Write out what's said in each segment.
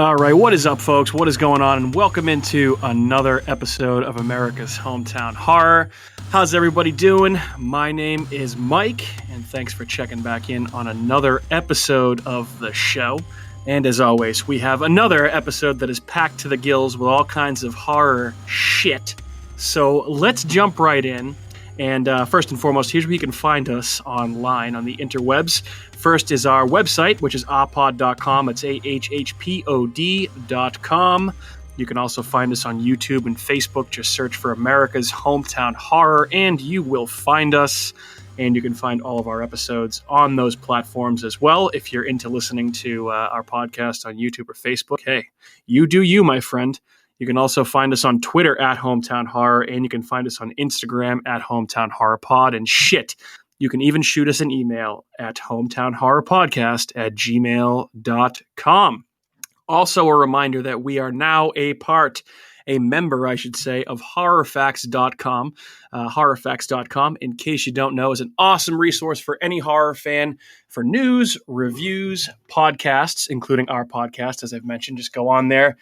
All right, what is up, folks? What is going on? And welcome into another episode of America's Hometown Horror. How's everybody doing? My name is Mike, and thanks for checking back in on another episode of the show. And as always, we have another episode that is packed to the gills with all kinds of horror shit. So let's jump right in. And first and foremost, here's where you can find us online on the interwebs. First is our website, which is ahpod.com. It's AHHPOD.com. You can also find us on YouTube and Facebook. Just search for America's Hometown Horror, and you will find us. And you can find all of our episodes on those platforms as well. If you're into listening to our podcast on YouTube or Facebook, hey, you do you, my friend. You can also find us on Twitter at Hometown Horror, and you can find us on Instagram at Hometown Horror Pod. And shit, you can even shoot us an email at hometownhorrorpodcast@gmail.com. Also, a reminder that we are now a member, I should say, of horrorfacts.com. Horrorfacts.com, in case you don't know, is an awesome resource for any horror fan for news, reviews, podcasts, including our podcast, as I've mentioned. Just go on there.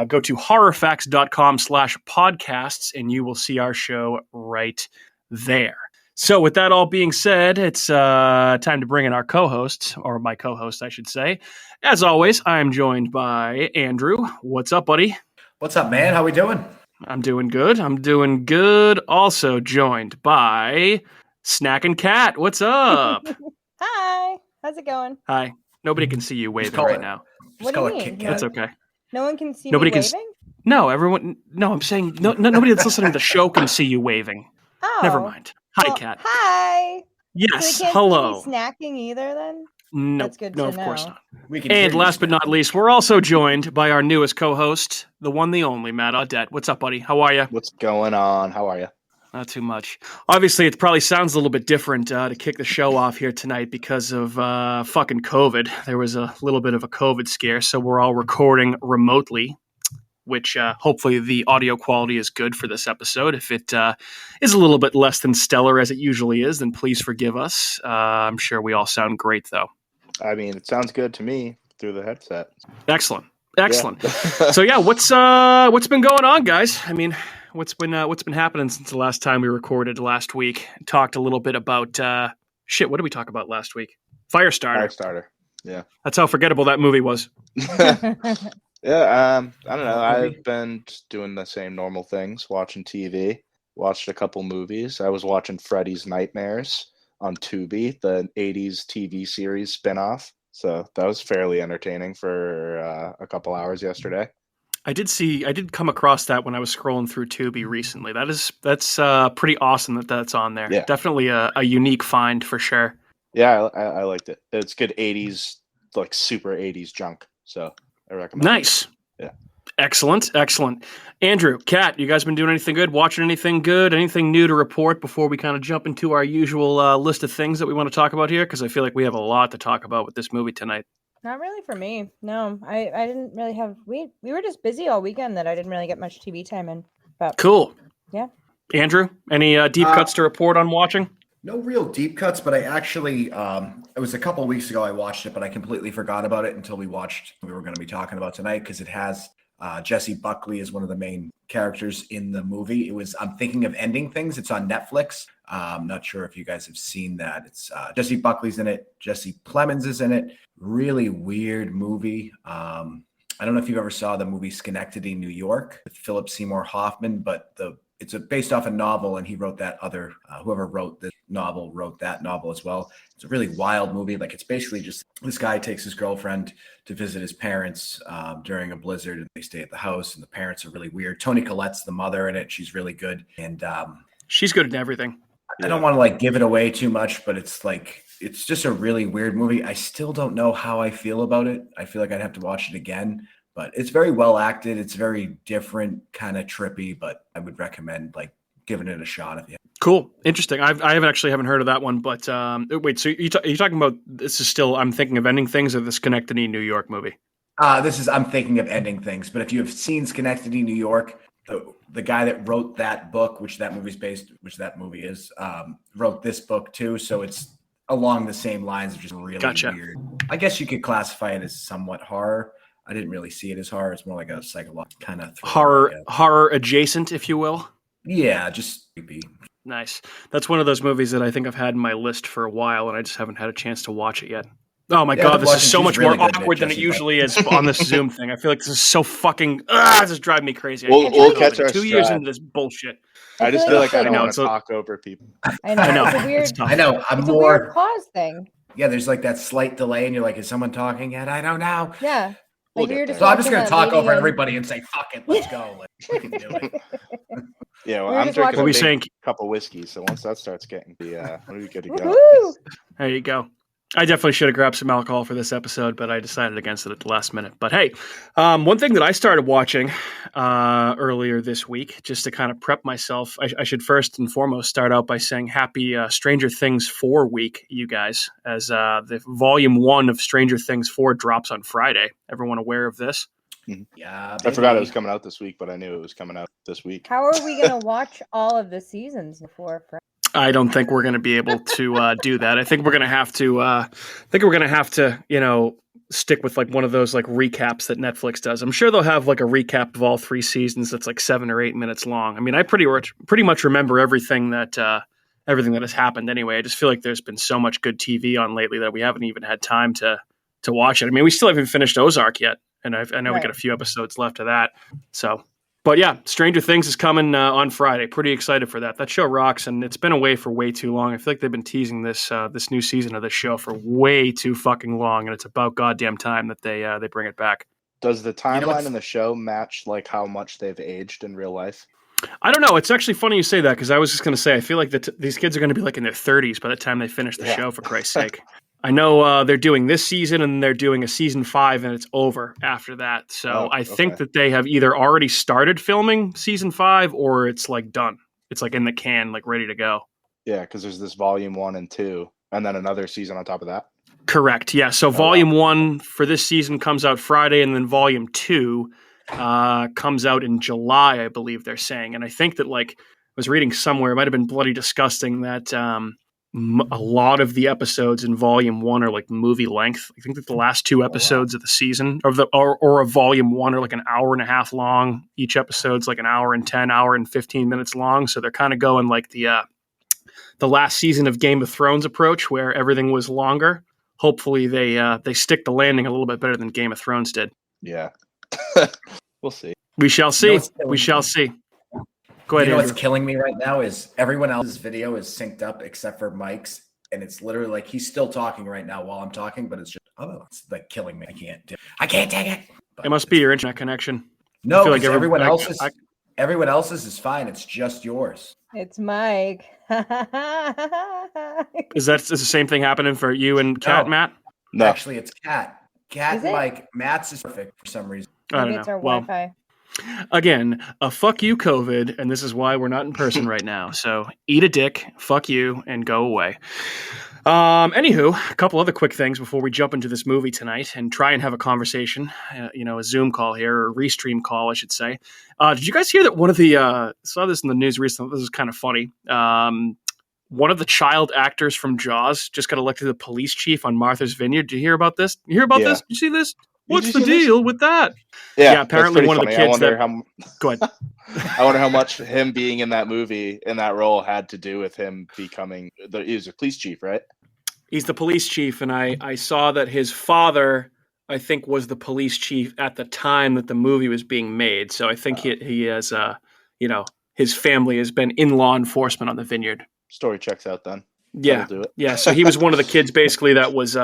Go to horrorfacts.com/podcasts, and you will see our show right there. So with that all being said, it's time to bring in our co-host, or my co-host, I should say. As always, I am joined by Andrew. What's up, buddy? What's up, man? How we doing? I'm doing good. Also joined by Snack and Cat. What's up? Hi. How's it going? Hi. Nobody can see you waving right now. What do you mean? That's okay. No one can see Nobody me can waving? No, everyone. No, I'm saying nobody that's listening to the show can see you waving. Oh. Never mind. Hi, well, Cat. Hi. Yes. So they can't Hello. see me snacking either then? No, That's good no, to of course know. not. And last but not least, we're also joined by our newest co-host, the one, the only, Matt Audette. What's up, buddy? How are you? What's going on? How are you? Not too much. Obviously, it probably sounds a little bit different to kick the show off here tonight because of fucking COVID. There was a little bit of a COVID scare, so we're all recording remotely, which hopefully the audio quality is good for this episode. If it is a little bit less than stellar as it usually is, then please forgive us. I'm sure we all sound great, though. I mean, it sounds good to me through the headset. Excellent. Yeah. So yeah, what's been going on, guys? I mean, what's been happening since the last time we recorded last week? Talked a little bit about shit. What did we talk about last week? Firestarter. Yeah. That's how forgettable that movie was. Yeah. I don't know. I've been just doing the same normal things, watching TV. Watched a couple movies. I was watching Freddy's Nightmares on Tubi, the 80s TV series spinoff. So that was fairly entertaining for a couple hours yesterday. I did come across that when I was scrolling through Tubi recently. That's pretty awesome that's on there. Yeah. Definitely a unique find for sure. Yeah, I liked it. It's good 80s, like super 80s junk. So I recommend Nice. it. Yeah. Excellent. Andrew, Kat, you guys been doing anything good? Watching anything good? Anything new to report before we kind of jump into our usual list of things that we want to talk about here? Because I feel like we have a lot to talk about with this movie tonight. Not really for me. No, I didn't really have. We were just busy all weekend that I didn't really get much TV time in. But Cool. Yeah. Andrew, any deep cuts to report on watching? No real deep cuts, but I actually, it was a couple of weeks ago I watched it, but I completely forgot about it until we were going to be talking about tonight because it has Jesse Buckley is one of the main characters in the movie. It was I'm Thinking of Ending Things. It's on Netflix. I'm not sure if you guys have seen that. It's Jesse Buckley's in it. Jesse Plemons is in it. Really weird movie. I don't know if you ever saw the movie Schenectady, New York with Philip Seymour Hoffman, but it's based off a novel, and he wrote that other, whoever wrote this novel wrote that novel as well. It's a really wild movie. Like, it's basically just this guy takes his girlfriend to visit his parents during a blizzard, and they stay at the house, and the parents are really weird. Toni Collette's the mother in it. She's really good. And she's good in everything. I don't want to give it away too much, but it's just a really weird movie. I still don't know how I feel about it. I feel like I'd have to watch it again. But it's very well acted. It's very different, kind of trippy, but I would recommend giving it a shot if you. Cool, interesting. I haven't heard of that one. But wait, so you're talking about this is still I'm Thinking of Ending Things, or the Schenectady, New York movie? This is I'm Thinking of Ending Things. But if you have seen Schenectady, New York, the guy that wrote that book, which that movie is, wrote this book too. So it's along the same lines of just really weird. I guess you could classify it as somewhat horror. I didn't really see it as horror. It's more like a psychological kind of horror adjacent, if you will. Yeah, just creepy. Nice. That's one of those movies that I think I've had in my list for a while, and I just haven't had a chance to watch it yet. Oh my God, this is so much more awkward than it usually is on this Zoom thing. I feel like this is so fucking, this is driving me crazy. We'll catch our 2 years into this bullshit. I just feel like I don't want to talk over people. I know. It's a weird. I know. It's a weird pause thing. Yeah, there's like that slight delay, and you're like, "Is someone talking yet?" I don't know. Yeah. Like so I'm just gonna talk over everybody and say, "Fuck it, let's go." Like, we can do it. Yeah, well, I'm drinking a cup of whiskey, so once that starts getting we'll be good to go. Woo-hoo! There you go. I definitely should have grabbed some alcohol for this episode, but I decided against it at the last minute. But hey, one thing that I started watching earlier this week, just to kind of prep myself, I should first and foremost start out by saying happy Stranger Things 4 week, you guys, as the volume 1 of Stranger Things 4 drops on Friday. Everyone aware of this? Yeah, I forgot it was coming out this week, but I knew it was coming out this week. How are we going to watch all of the seasons before Friday? I don't think we're going to be able to do that. I think we're going to have to, stick with like one of those like recaps that Netflix does. I'm sure they'll have like a recap of all 3 seasons that's like 7 or 8 minutes long. I mean, I pretty much remember everything that has happened anyway. I just feel like there's been so much good TV on lately that we haven't even had time to watch it. I mean, we still haven't finished Ozark yet, and I know we got a few episodes left of that. So. But yeah, Stranger Things is coming on Friday. Pretty excited for that. That show rocks, and it's been away for way too long. I feel like they've been teasing this new season of this show for way too fucking long, and it's about goddamn time that they bring it back. Does the timeline in the show match like how much they've aged in real life? I don't know. It's actually funny you say that because I was just going to say I feel like these kids are going to be like in their 30s by the time they finish the show. For Christ's sake. I know they're doing this season and they're doing a season 5 and it's over after that. So I think that they have either already started filming season 5 or it's like done. It's like in the can, like ready to go. Yeah, because there's this volume 1 and 2 and then another season on top of that. Correct. Yeah. So volume 1 for this season comes out Friday and then volume 2 comes out in July, I believe they're saying. And I think that like I was reading somewhere, it might have been Bloody Disgusting that a lot of the episodes in volume 1 are like movie length. I think that the last 2 episodes of the season or of volume 1 are like an hour and a half long. Each episode's like an hour and 10, hour and 15 minutes long. So they're kind of going like the last season of Game of Thrones approach where everything was longer. Hopefully they stick the landing a little bit better than Game of Thrones did. Yeah. We'll see. We shall see. We shall see. Go ahead, what's killing me right now is everyone else's video is synced up except for Mike's, and it's literally like he's still talking right now while I'm talking, but it's just it's like killing me. I can't take it. But it must be your internet connection. No, like everyone else's is fine. It's just yours. It's Mike. Is the same thing happening for you and Kat, Matt? No, actually, it's Kat. Kat, Mike. Matt's is perfect for some reason. I don't know. It's our Wi-Fi. Again, a fuck you, COVID, and this is why we're not in person right now. So eat a dick, fuck you, and go away. Anywho, a couple other quick things before we jump into this movie tonight and try and have a conversation, a Zoom call here, or a restream call, I should say. Did you guys hear that one of the, saw this in the news recently, this is kind of funny. One of the child actors from Jaws just got elected the police chief on Martha's Vineyard. Did you hear about this? You hear about this? You see this? What's the deal with that? Yeah, apparently one of the kids Go ahead. I wonder how much him being in that movie, in that role, had to do with him becoming he was a police chief, right? He's the police chief, and I saw that his father, I think, was the police chief at the time that the movie was being made. So I think he has, his family has been in law enforcement on the vineyard. Story checks out then. Yeah, yeah. So he was one of the kids basically that was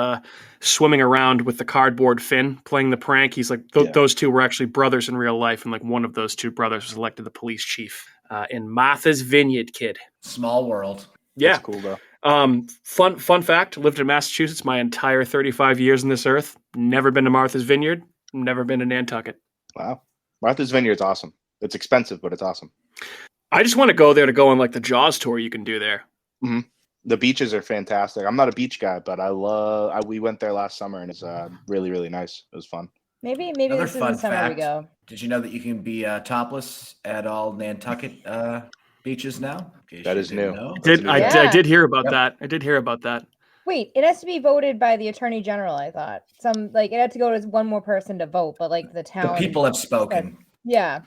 swimming around with the cardboard fin, playing the prank. He's like, those two were actually brothers in real life, and like one of those two brothers was elected the police chief in Martha's Vineyard, kid. Small world. Yeah, that's cool though. Fun fact: lived in Massachusetts my entire 35 years on this earth. Never been to Martha's Vineyard. Never been to Nantucket. Wow, Martha's Vineyard's awesome. It's expensive, but it's awesome. I just want to go there to go on like the Jaws tour you can do there. Mm-hmm. The beaches are fantastic. I'm not a beach guy, but we went there last summer and it's really, really nice. It was fun. Maybe this is the summer we go. Did you know that you can be topless at all Nantucket beaches now? That is new. I did hear about that. I did hear about that. Wait, it has to be voted by the attorney general. I thought it had to go to one more person to vote, but like the The town. people have spoken. Yeah.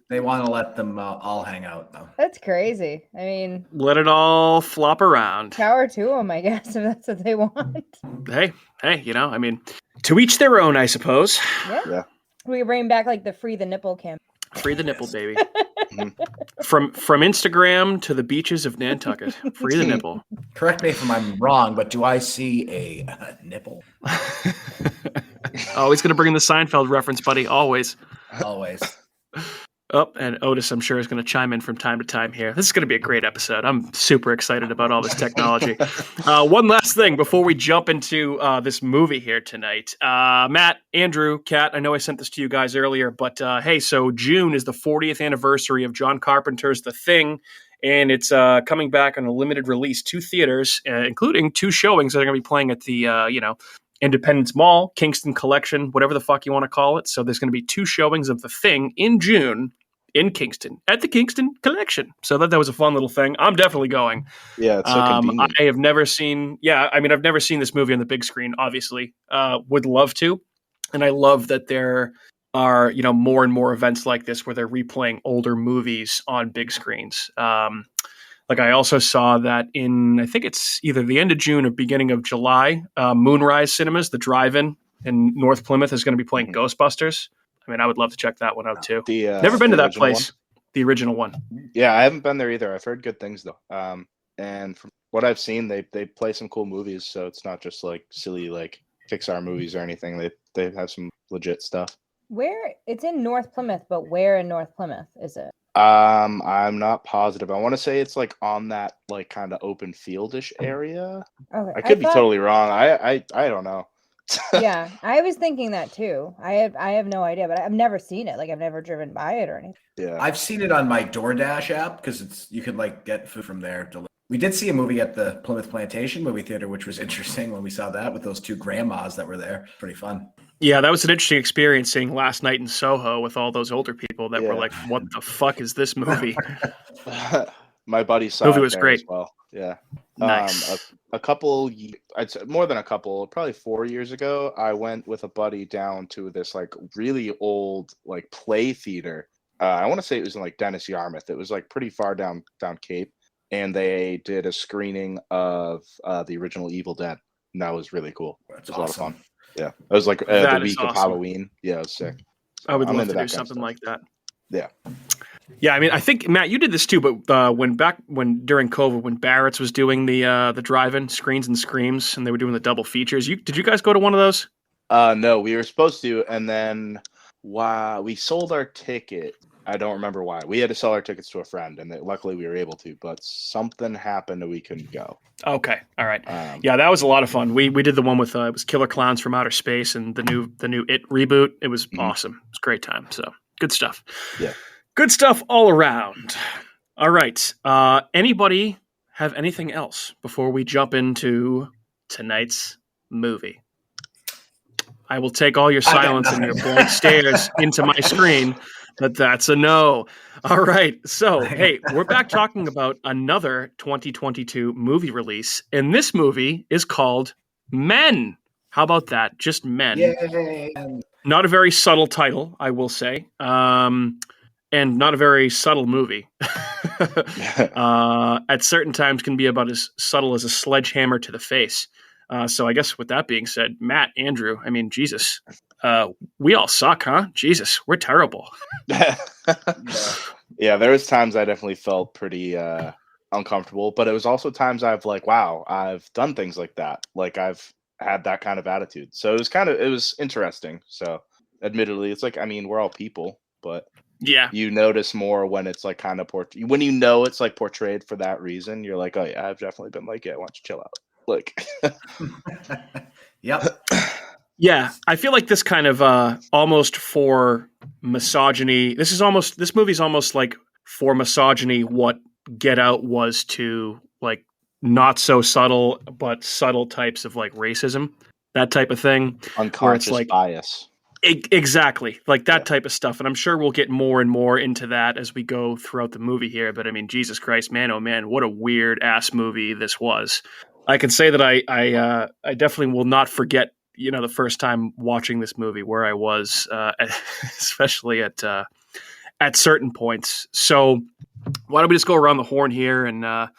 They want to let them all hang out, though. That's crazy. I mean, Let it all flop around. power to them, I guess, if that's what they want. Hey, I mean, to each their own, I suppose. Yeah. We can bring back like the free the nipple campaign. Free the nipple, baby. From Instagram to the beaches of Nantucket. Free the nipple. Correct me if I'm wrong, but do I see a nipple? Always going to bring in the Seinfeld reference, buddy. Always. Always. Oh, and Otis, I'm sure, is going to chime in from time to time here. This is going to be a great episode. I'm super excited about all this technology. One last thing before we jump into this movie here tonight. Matt, Andrew, Kat, I know I sent this to you guys earlier, but hey, so June is the 40th anniversary of John Carpenter's The Thing, and it's coming back on a limited release to theaters, including 2 showings that are going to be playing at the, Independence Mall, Kingston Collection, whatever the fuck you want to call it. So there's going to be 2 showings of The Thing in June in Kingston at the Kingston Collection. So that was a fun little thing. I'm definitely going. Yeah, it's so convenient. I have never seen. Yeah, I mean, I've never seen this movie on the big screen. Obviously, would love to, and I love that there are more and more events like this where they're replaying older movies on big screens. Like I also saw that I think it's either the end of June or beginning of July, Moonrise Cinemas, the drive-in in North Plymouth, is going to be playing Ghostbusters. I mean, I would love to check that one out too. Never been to that place, the original one. Yeah, I haven't been there either. I've heard good things though. And from what I've seen, they play some cool movies, so it's not just like silly like Pixar movies or anything. They have some legit stuff. Where it's in North Plymouth, but where in North Plymouth is it? I'm not positive. I want to say it's like on that like kind of open fieldish area. Okay. I could be totally wrong. I don't know. Yeah, I was thinking that too. I have no idea, but I've never seen it. Like I've never driven by it or anything. Yeah, I've seen it on my DoorDash app because you could like get food from there. We did see a movie at the Plymouth Plantation movie theater, which was interesting when we saw that with those 2 grandmas that were there. Pretty fun. Yeah, that was an interesting experience seeing last night in Soho with all those older people that were like, "What the fuck is this movie?" My buddy saw movie it was there great as well. Yeah, nice. A couple, I'd say more than a couple, probably 4 years ago, I went with a buddy down to this like really old like play theater. I want to say it was in like Dennis Yarmouth. It was like pretty far down Cape, and they did a screening of the original Evil Dead, and that was really cool. That's it was awesome. A lot of fun. Yeah, it was like the week of awesome. Halloween. Yeah, it was sick. So I would love to do something like that. Yeah. Yeah, I mean, I think Matt, you did this too, but when during COVID, when Barrett's was doing the drive-in Screens and Screams, and they were doing the double features, did you guys go to one of those? No, we were supposed to, and then we sold our ticket. I don't remember why. We had to sell our tickets to a friend, and luckily we were able to. But something happened and we couldn't go. Okay, all right. Yeah, that was a lot of fun. We did the one with it was Killer Clowns from Outer Space and the new It reboot. It was awesome. It was a great time. So good stuff. Yeah. Good stuff all around. All right. Anybody have anything else before we jump into tonight's movie? I will take all your silence and your blank stares into my screen, but that's a no. All right. So, hey, we're back talking about another 2022 movie release, and this movie is called Men. How about that? Just Men. Yay. Not a very subtle title, I will say. And not a very subtle movie. At certain times can be about as subtle as a sledgehammer to the face. So I guess with that being said, Matt, Andrew, I mean, Jesus, we all suck, huh? Jesus, we're terrible. Yeah, there was times I definitely felt pretty uncomfortable, but it was also times I've like, wow, I've done things like that. Like I've had that kind of attitude. So it was interesting. So admittedly, it's like, I mean, we're all people, but yeah, you notice more when it's like kind of when you know it's like portrayed for that reason. You're like, oh yeah, I've definitely been like, yeah, why don't you chill out? Like, yep. Yeah, I feel like this kind of almost for misogyny. This movie's almost like for misogyny what Get Out was to like not so subtle but subtle types of like racism, that type of thing. Unconscious like, bias. Exactly, like that type of stuff. And I'm sure we'll get more and more into that as we go throughout the movie here. But I mean, Jesus Christ, man, oh man, what a weird ass movie this was. I can say that I definitely will not forget, the first time watching this movie where I was, especially at certain points. So why don't we just go around the horn here and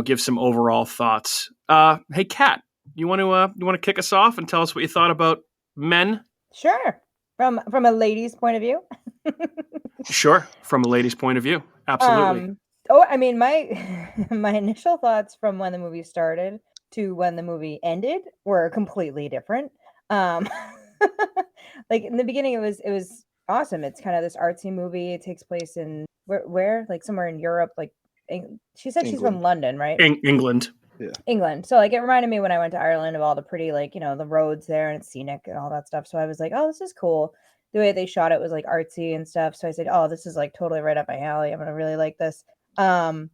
give some overall thoughts? Hey, Kat, you want to kick us off and tell us what you thought about Men? Sure. From a lady's point of view. Sure, from a lady's point of view, absolutely. I mean, my my initial thoughts from when the movie started to when the movie ended were completely different. Um, like in the beginning, it was awesome. It's kind of this artsy movie. It takes place in where like somewhere in Europe. Like she said, she's from London, right? England. Yeah. England. So like it reminded me when I went to Ireland of all the pretty the roads there and it's scenic and all that stuff. So I was like, oh, this is cool. The way they shot it was like artsy and stuff. So I said, oh, this is like totally right up my alley. I'm gonna really like this. And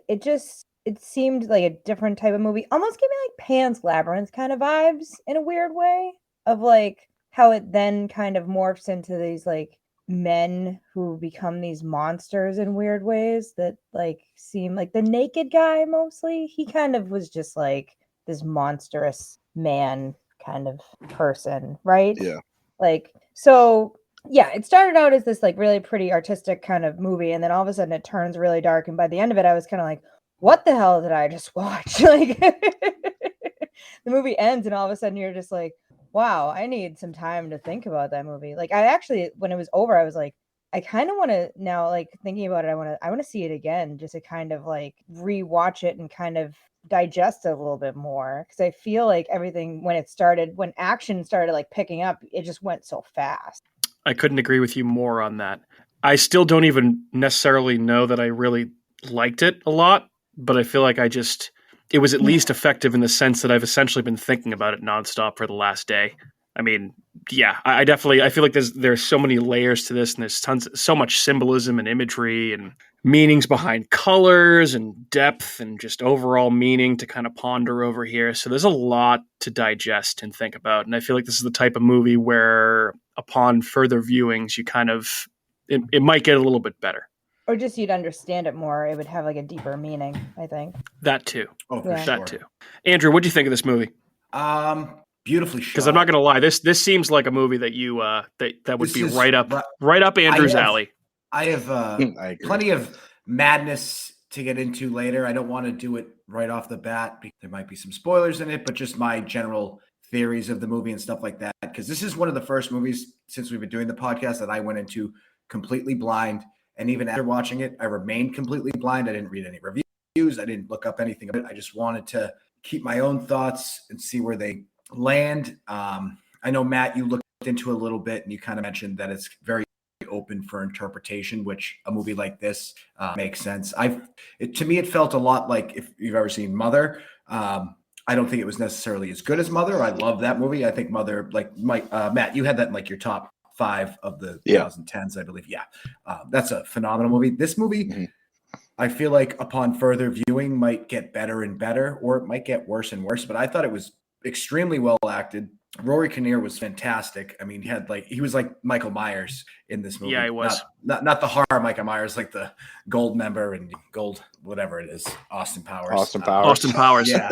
it seemed like a different type of movie. Almost gave me like Pan's Labyrinth kind of vibes in a weird way of like how it then kind of morphs into these like men who become these monsters in weird ways that like seem like the naked guy mostly. He kind of was just like this monstrous man kind of person, right? Yeah. Like, so yeah, it started out as this like really pretty artistic kind of movie, and then all of a sudden it turns really dark. And by the end of it, I was kind of like, what the hell did I just watch? Like, the movie ends, and all of a sudden you're just like, wow, I need some time to think about that movie. Like, I actually, when it was over, I was like, I kind of want to now, like thinking about it, I want to see it again, just to kind of like rewatch it and kind of digest it a little bit more, because I feel like everything when action started like picking up, it just went so fast. I couldn't agree with you more on that. I still don't even necessarily know that I really liked it a lot, but I feel like it was at least effective in the sense that I've essentially been thinking about it nonstop for the last day. I mean, yeah, I feel like there's so many layers to this, and there's so much symbolism and imagery and meanings behind colors and depth and just overall meaning to kind of ponder over here. So there's a lot to digest and think about. And I feel like this is the type of movie where upon further viewings, you kind of, it might get a little bit better. Or just you'd understand it more. It would have like a deeper meaning, I think. That too. Oh, for sure. That too. Andrew, what do you think of this movie? Beautifully shot. Because I'm not going to lie, this seems like a movie that you that would be right up Andrew's alley. I have plenty of madness to get into later. I don't want to do it right off the bat because there might be some spoilers in it, but just my general theories of the movie and stuff like that. Because this is one of the first movies since we've been doing the podcast that I went into completely blind. And even after watching it, I remained completely blind. I didn't read any reviews. I didn't look up anything about it. I just wanted to keep my own thoughts and see where they land. I know, Matt, you looked into a little bit and you kind of mentioned that it's very open for interpretation, which a movie like this makes sense. To me, it felt a lot like if you've ever seen Mother. I don't think it was necessarily as good as Mother. I love that movie. I think Mother, like Matt, you had that in like your top 5 of the 2010s, I believe. Yeah. That's a phenomenal movie. This movie, I feel like upon further viewing might get better and better, or it might get worse and worse, but I thought it was extremely well acted. Rory Kinnear was fantastic. I mean, he was like Michael Myers in this movie. Yeah, he was. Not the horror Michael Myers, like the Gold member and Gold, whatever it is, Austin Powers. Austin Powers. Yeah.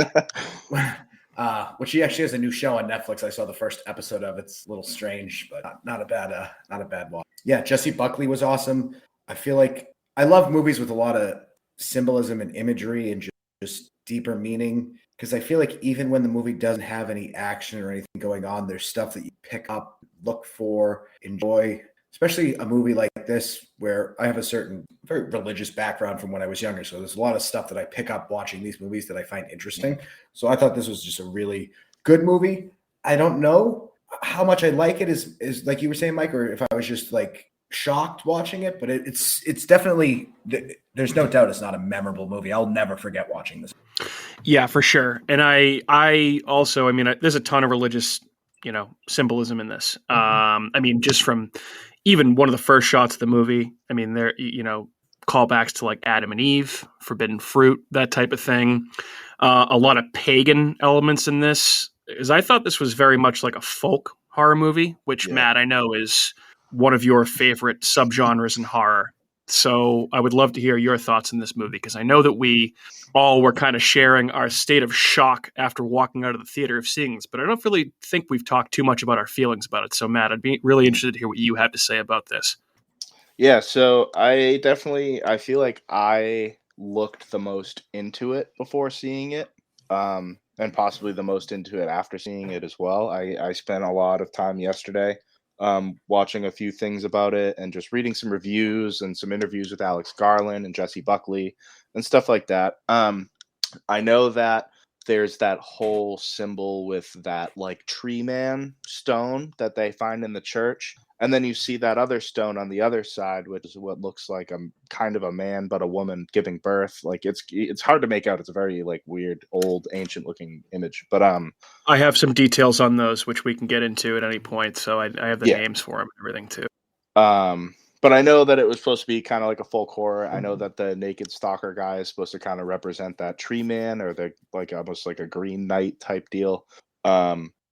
Which he actually has a new show on Netflix. I saw the first episode of it. It's a little strange, but not a bad watch. Yeah, Jessie Buckley was awesome. I feel like I love movies with a lot of symbolism and imagery and just deeper meaning, because I feel like even when the movie doesn't have any action or anything going on, there's stuff that you pick up, look for, enjoy, especially a movie like this where I have a certain very religious background from when I was younger. So there's a lot of stuff that I pick up watching these movies that I find interesting. So I thought this was just a really good movie. I don't know how much I like it is like you were saying, Mike, or if I was just like shocked watching it, but it's definitely, there's no doubt it's not a memorable movie. I'll never forget watching this. Yeah, for sure. And I also, I mean, there's a ton of religious, symbolism in this. I mean, just from even one of the first shots of the movie, I mean, there, callbacks to like Adam and Eve, forbidden fruit, that type of thing. A lot of pagan elements in this, because I thought this was very much like a folk horror movie, which Matt, I know is one of your favorite subgenres in horror. So I would love to hear your thoughts on this movie, because I know that we all were kind of sharing our state of shock after walking out of the theater of seeing this, but I don't really think we've talked too much about our feelings about it. So Matt, I'd be really interested to hear what you have to say about this. Yeah, so I feel like I looked the most into it before seeing it, and possibly the most into it after seeing it as well. I spent a lot of time yesterday watching a few things about it and just reading some reviews and some interviews with Alex Garland and Jesse Buckley and stuff like that. I know that there's that whole symbol with that like tree man stone that they find in the church. And then you see that other stone on the other side, which is what looks like a kind of a man, but a woman giving birth. Like it's hard to make out. It's a very like weird, old, ancient looking image. But I have some details on those, which we can get into at any point. So I have the Yeah. names for them and everything too. But I know that it was supposed to be kind of like a folk horror. I know that the naked stalker guy is supposed to kind of represent that tree man, or the like almost like a Green Knight type deal.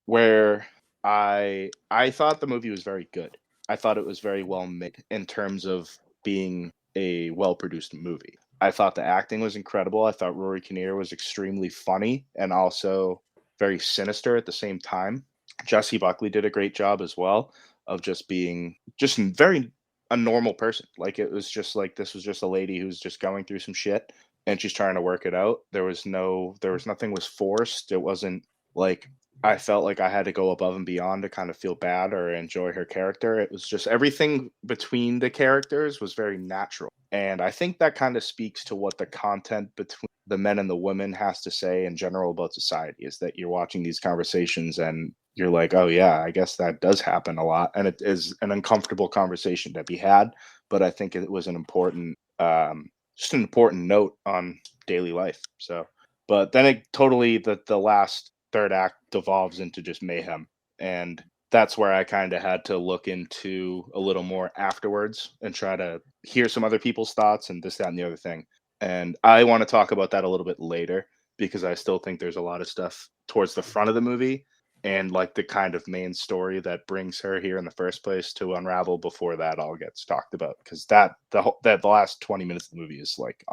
Where I thought the movie was very good. I thought it was very well made in terms of being a well-produced movie. I thought the acting was incredible. I thought Rory Kinnear was extremely funny and also very sinister at the same time. Jesse Buckley did a great job as well of just being just very a normal person. Like it was just like this was just a lady who's just going through some shit and she's trying to work it out. There was nothing was forced. It wasn't like I felt like I had to go above and beyond to kind of feel bad or enjoy her character. It was just everything between the characters was very natural. And I think that kind of speaks to what the content between the men and the women has to say in general about society, is that you're watching these conversations and you're like, oh yeah, I guess that does happen a lot. And it is an uncomfortable conversation to be had. But I think it was an important, just an important note on daily life. So, but then it totally, the last third act devolves into just mayhem. And that's where I kind of had to look into a little more afterwards and try to hear some other people's thoughts and this, that, and the other thing. And I want to talk about that a little bit later, because I still think there's a lot of stuff towards the front of the movie and like the kind of main story that brings her here in the first place to unravel before that all gets talked about. Because the last 20 minutes of the movie is like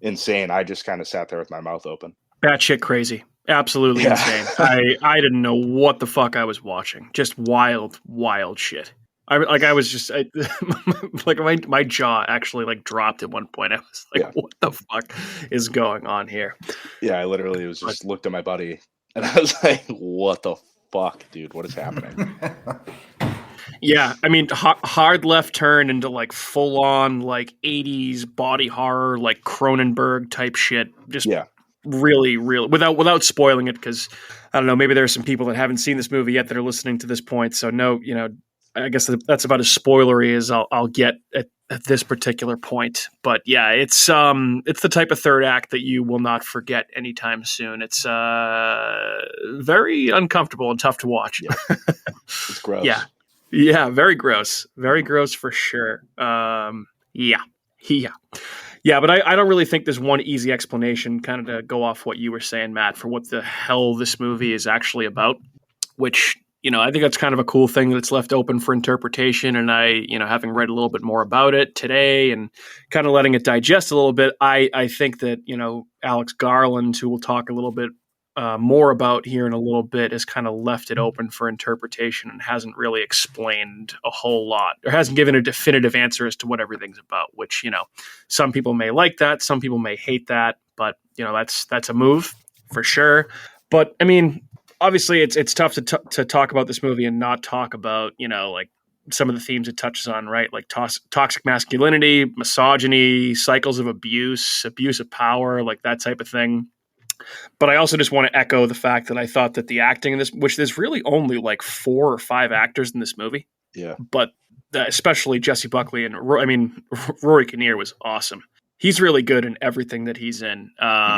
insane. I just kind of sat there with my mouth open. Batshit crazy. Absolutely insane. I didn't know what the fuck I was watching. Just wild shit. I was just like my jaw actually like dropped at one point. I was like, what the fuck is going on here? Yeah, I literally was just looked at my buddy and I was like, what the fuck, dude? What is happening? Yeah, I mean, hard left turn into like full on like 80s body horror, like Cronenberg type shit. Just really without spoiling it, because I don't know, maybe there are some people that haven't seen this movie yet that are listening to this point. So no, I guess that's about as spoilery as I'll get at this particular point. But yeah, it's the type of third act that you will not forget anytime soon. It's very uncomfortable and tough to watch. Yeah. It's gross. Yeah, very gross for sure. Yeah, but I don't really think there's one easy explanation, kind of to go off what you were saying, Matt, for what the hell this movie is actually about, which, I think that's kind of a cool thing that's left open for interpretation. And I, having read a little bit more about it today and kind of letting it digest a little bit, I think that, Alex Garland, who we'll talk a little bit more about here in a little bit, has kind of left it open for interpretation and hasn't really explained a whole lot, or hasn't given a definitive answer as to what everything's about, which, some people may like that, some people may hate that, but that's a move for sure. But I mean, obviously it's tough to talk about this movie and not talk about, like some of the themes it touches on, right? Like toxic masculinity, misogyny, cycles of abuse of power, like that type of thing. But I also just want to echo the fact that I thought that the acting in this, which there's really only like 4 or 5 actors in this movie. Yeah. But especially Jesse Buckley and Rory Kinnear was awesome. He's really good in everything that he's in.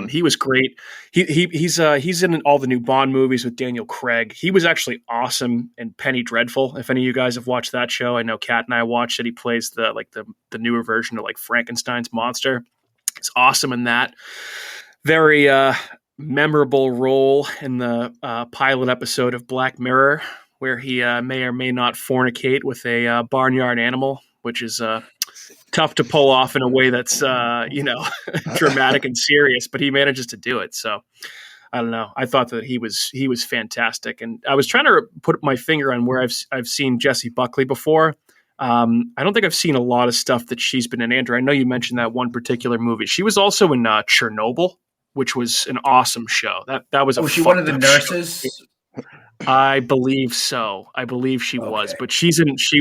He was great. He's in all the new Bond movies with Daniel Craig. He was actually awesome in Penny Dreadful. If any of you guys have watched that show, I know Kat and I watched it. He plays the newer version of like Frankenstein's monster. He's awesome in that. Very memorable role in the pilot episode of Black Mirror, where he may or may not fornicate with a barnyard animal, which is tough to pull off in a way that's dramatic and serious, but he manages to do it. So I don't know. I thought that he was fantastic, and I was trying to put my finger on where I've seen Jessie Buckley before. I don't think I've seen a lot of stuff that she's been in. Andrew, I know you mentioned that one particular movie. She was also in Chernobyl, which was an awesome show. That was. Was she one of the nurses? Show. I believe so. I believe she was, but she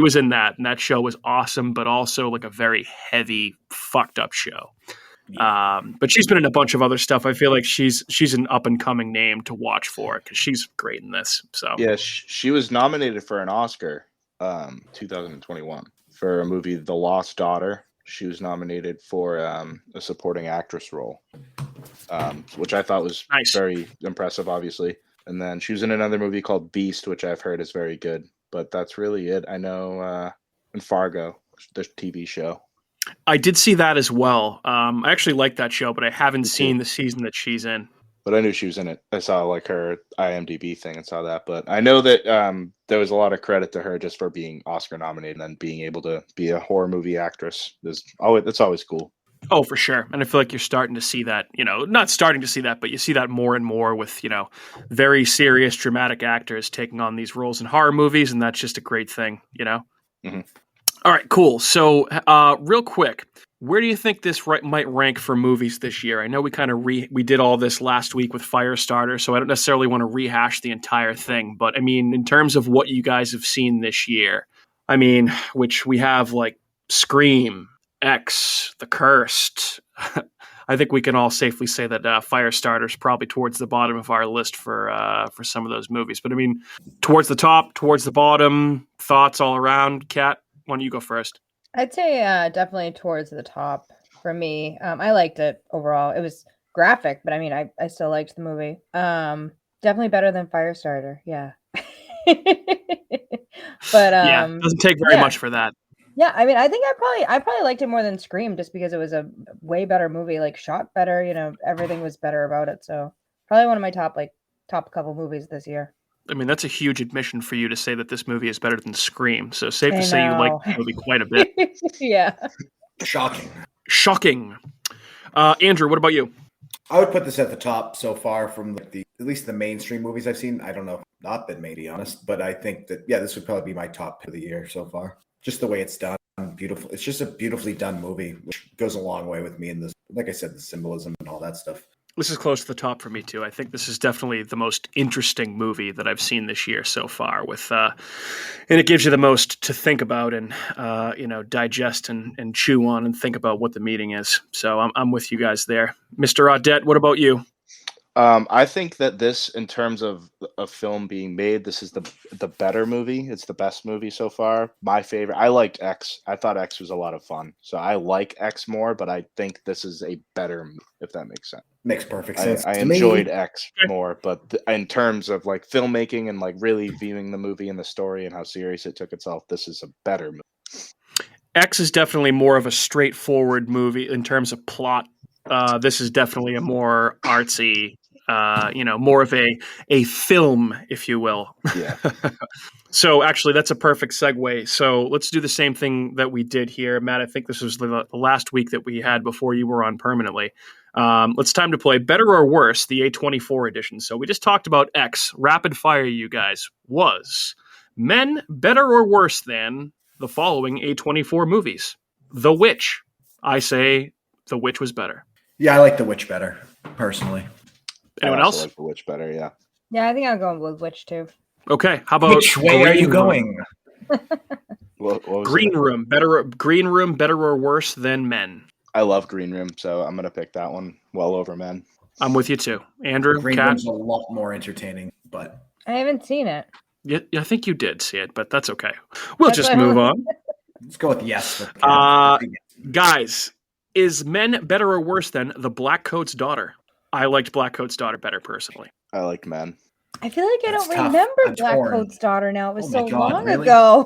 was in that, and that show was awesome, but also like a very heavy, fucked up show. Yeah. But she's been in a bunch of other stuff. I feel like she's an up and coming name to watch for because she's great in this. So yeah, she was nominated for an Oscar, 2021 for a movie, The Lost Daughter. She was nominated for a supporting actress role, which I thought was very impressive, obviously. And then she was in another movie called Beast, which I've heard is very good. But that's really it. I know in Fargo, the TV show. I did see that as well. I actually like that show, but I haven't seen the season that she's in. But I knew she was in it. I saw like her IMDb thing and saw that. But I know that there was a lot of credit to her just for being Oscar nominated and then being able to be a horror movie actress. That's always cool. Oh, for sure. And I feel like you're starting to see that, not starting to see that, but you see that more and more with, very serious, dramatic actors taking on these roles in horror movies. And that's just a great thing, Mm-hmm. All right, cool. So real quick, where do you think this might rank for movies this year? I know we kind of we did all this last week with Firestarter, so I don't necessarily want to rehash the entire thing. But I mean, in terms of what you guys have seen this year, I mean, which we have like Scream, X, The Cursed. I think we can all safely say that Firestarter is probably towards the bottom of our list for some of those movies. But I mean, towards the top, towards the bottom, thoughts all around. Kat, why don't you go first? I'd say definitely towards the top for me. I liked it overall. It was graphic, but I mean, I still liked the movie. Definitely better than Firestarter. Yeah. But yeah, it doesn't take very much for that. Yeah, I mean, I think I probably liked it more than Scream just because it was a way better movie, like shot better, everything was better about it. So probably one of my top couple movies this year. I mean, that's a huge admission for you to say that this movie is better than Scream. So safe to say you like the movie quite a bit. Yeah. Shocking. Andrew, what about you? I would put this at the top so far from at least the mainstream movies I've seen. I don't know, not been maybe honest, but I think that, this would probably be my top pick of the year so far. Just the way it's done, beautiful. It's just a beautifully done movie, which goes a long way with me in this. Like I said, the symbolism and all that stuff. This is close to the top for me too. I think this is definitely the most interesting movie that I've seen this year so far. And it gives you the most to think about and digest and chew on and think about what the meaning is. So I'm with you guys there, Mr. Audette. What about you? I think that this, in terms of a film being made, this is the better movie. It's the best movie so far. My favorite. I liked X. I thought X was a lot of fun. So I like X more, but I think this is a better movie, if that makes sense. Makes perfect sense. I enjoyed X more, but in terms of like filmmaking and like really viewing the movie and the story and how serious it took itself, this is a better movie. X is definitely more of a straightforward movie in terms of plot. This is definitely a more artsy, more of a film, if you will. Yeah. So actually, that's a perfect segue. So let's do the same thing that we did here. Matt, I think this was the last week that we had before you were on permanently. It's time to play Better or Worse, the A24 edition. So we just talked about X. Rapid fire, you guys. Was Men better or worse than the following A24 movies? The Witch. I say The Witch was better. Yeah, I like The Witch better, personally. Anyone else? I like The Witch better, yeah. Yeah, I think I'll go with Witch too. Okay, how about which way are you going? What was Green Room, better or worse than Men? I love Green Room, so I'm gonna pick that one well over Men. I'm with you too, Andrew. Green Kat? Room's a lot more entertaining, but I haven't seen it. Yeah, I think you did see it, but that's okay. We'll just move on. Let's go with yes. Guys, is Men better or worse than The Black Coat's Daughter? I liked Black Coat's Daughter better personally. I liked Men. I feel like I don't tough. remember I'm Black torn. Coat's Daughter now. It was so God, long really? ago.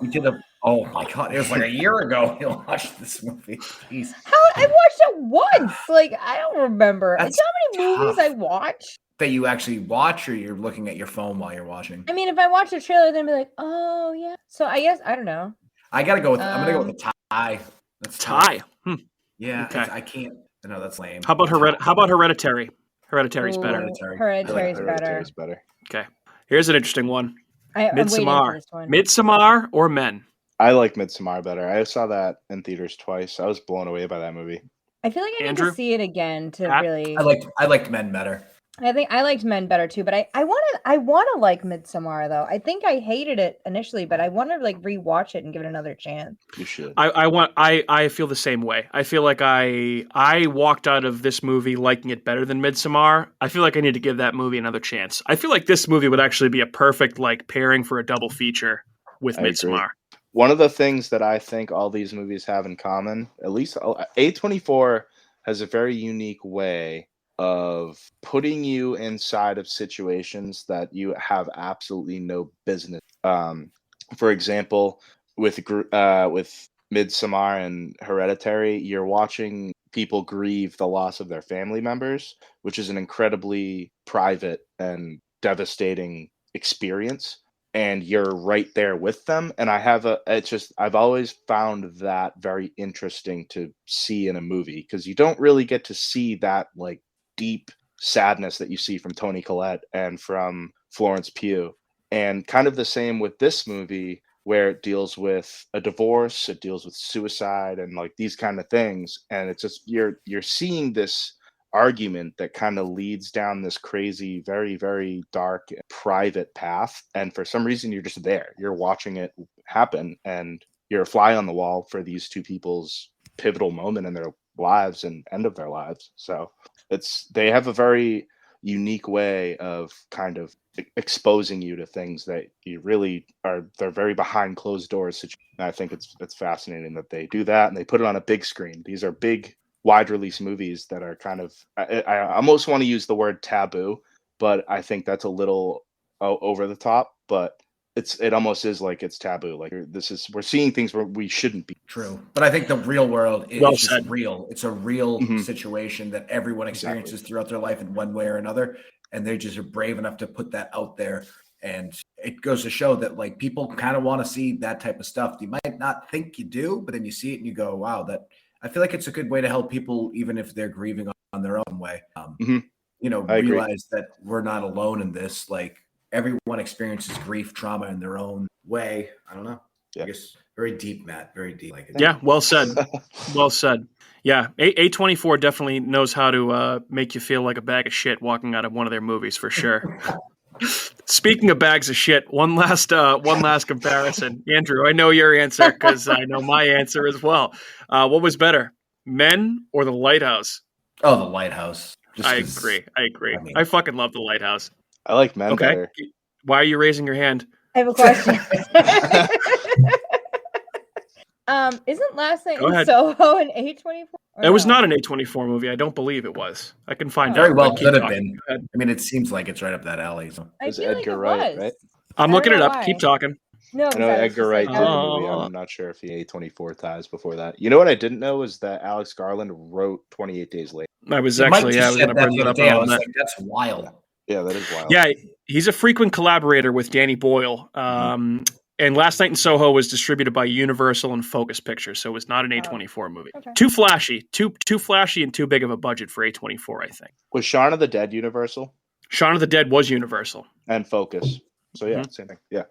Oh my God, it was like a year ago you watched this movie. Jeez. I watched it once. Like, I don't remember. That's You know how many movies tough. I watch? That you actually watch, or you're looking at your phone while you're watching? I mean, if I watch the trailer, then I'd be like, oh, yeah. So I guess, I don't know. I gotta go with. I'm gonna go with the tie. That's Tie. tough. Yeah, Okay. I can't. No, that's lame. How about Hereditary? Hereditary's better. Hereditary. Hereditary's better. Hereditary's better. Okay. Here's an interesting one. I'm waiting for this one. Midsommar or Men? I like Midsommar better. I saw that in theaters twice. I was blown away by that movie. I feel like I need Andrew? to see it again to Pat? really. I liked Men better. I think I liked Men better too, but I want to like Midsommar though. I think I hated it initially, but I want to like rewatch it and give it another chance. You should. I feel the same way. I feel like I walked out of this movie liking it better than Midsommar. I feel like I need to give that movie another chance. I feel like this movie would actually be a perfect like pairing for a double feature with Midsommar. One of the things that I think all these movies have in common, at least A24 has a very unique way of putting you inside of situations that you have absolutely no business. For example, with Midsommar and Hereditary, you're watching people grieve the loss of their family members, which is an incredibly private and devastating experience. And you're right there with them. And I've always found that very interesting to see in a movie, because you don't really get to see that like deep sadness that you see from Toni Collette and from Florence Pugh. And kind of the same with this movie, where it deals with a divorce, it deals with suicide and like these kind of things. And it's just, you're seeing this argument that kind of leads down this crazy, very, very dark, private path. And for some reason, you're just there. You're watching it happen, and you're a fly on the wall for these two people's pivotal moment in their lives and end of their lives. So they have a very unique way of kind of exposing you to things that you really are. They're very behind closed doors. I think it's fascinating that they do that, and they put it on a big screen. These are big, wide release movies that are kind of, I almost want to use the word taboo, but I think that's a little over the top, but it almost is like it's taboo. Like we're seeing things where we shouldn't be. True. But I think the real world is just real. It's a real situation that everyone experiences throughout their life in one way or another. And they just are brave enough to put that out there. And it goes to show that like people kind of want to see that type of stuff. You might not think you do, but then you see it and you go, wow, I feel like it's a good way to help people, even if they're grieving on their own way. Realize that we're not alone in this. Like everyone experiences grief, trauma in their own way. I don't know. Yeah. I guess very deep, Matt. Very deep. Yeah, well said. Well said. Yeah, A24 definitely knows how to make you feel like a bag of shit walking out of one of their movies for sure. Speaking of bags of shit, one last comparison. Andrew, I know your answer because I know my answer as well. What was better, Men or The Lighthouse? Oh, The Lighthouse. I agree. I fucking love The Lighthouse. I like Men better. Why are you raising your hand? I have a question. Isn't Last Night in Soho an A24? It was not an A24 movie. I don't believe it was. I can find out. Very well could have been. I mean, it seems like it's right up that alley. So. It's Edgar Wright, right? I'm looking it up. Keep talking. No, I know Edgar Wright did a movie. I'm not sure if the A24 ties before that. You know what I didn't know was that Alex Garland wrote 28 Days Later. I was actually, I was going to bring that up. I was like, that's wild. Yeah, that is wild. Yeah, he's a frequent collaborator with Danny Boyle. And Last Night in Soho was distributed by Universal and Focus Pictures, so it was not an A24 movie. Okay. Too flashy and too big of a budget for A24, I think. Was Shaun of the Dead Universal? Shaun of the Dead was Universal. And Focus. So yeah, same thing. Yeah.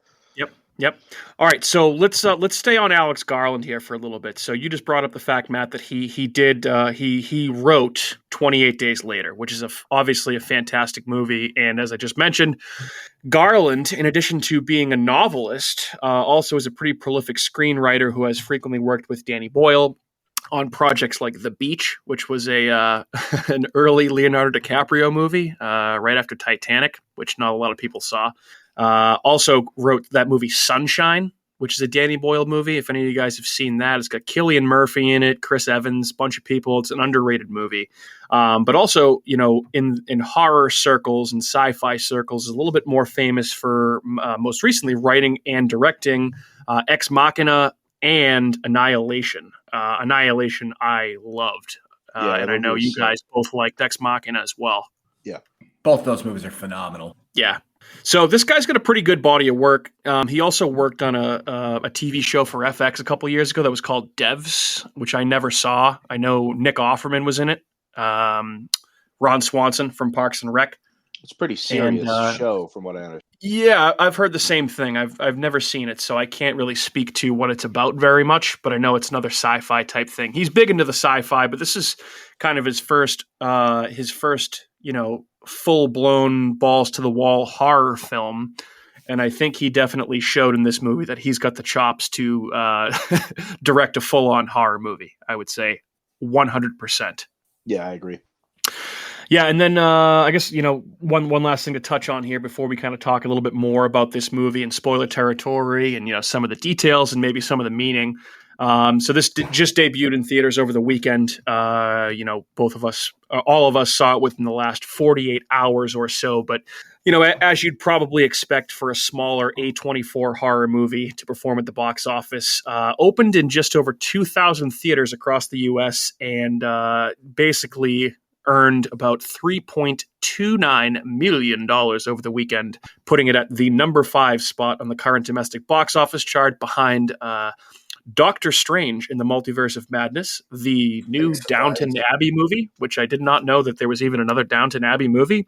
Yep. All right, so let's stay on Alex Garland here for a little bit. So you just brought up the fact, Matt, that he wrote 28 Days Later, which is obviously a fantastic movie. And as I just mentioned, Garland, in addition to being a novelist, also is a pretty prolific screenwriter who has frequently worked with Danny Boyle on projects like The Beach, which was an early Leonardo DiCaprio movie right after Titanic, which not a lot of people saw. Also wrote that movie Sunshine, which is a Danny Boyle movie. If any of you guys have seen that, it's got Cillian Murphy in it, Chris Evans, a bunch of people. It's an underrated movie. But also, in horror circles and sci-fi circles, is a little bit more famous for most recently writing and directing Ex Machina and Annihilation. Annihilation I loved. And I know you guys both liked Ex Machina as well. Yeah. Both those movies are phenomenal. Yeah. So this guy's got a pretty good body of work. He also worked on a TV show for FX a couple years ago that was called Devs, which I never saw. I know Nick Offerman was in it. Ron Swanson from Parks and Rec. It's a pretty serious show from what I understand. Yeah, I've heard the same thing. I've never seen it, so I can't really speak to what it's about very much, but I know it's another sci-fi type thing. He's big into the sci-fi, but this is kind of his first, full-blown balls-to-the-wall horror film, and I think he definitely showed in this movie that he's got the chops to direct a full-on horror movie, I would say 100%. Yeah, I agree. Yeah, and then I guess, one last thing to touch on here before we kind of talk a little bit more about this movie and spoiler territory and, some of the details and maybe some of the meaning. So this just debuted in theaters over the weekend. Both of us, all of us saw it within the last 48 hours or so. But, as you'd probably expect for a smaller A24 horror movie to perform at the box office, opened in just over 2,000 theaters across the U.S. and basically earned about $3.29 million over the weekend, putting it at the number 5 spot on the current domestic box office chart behind Doctor Strange in the Multiverse of Madness, the new Downton Abbey movie, which I did not know that there was even another Downton Abbey movie,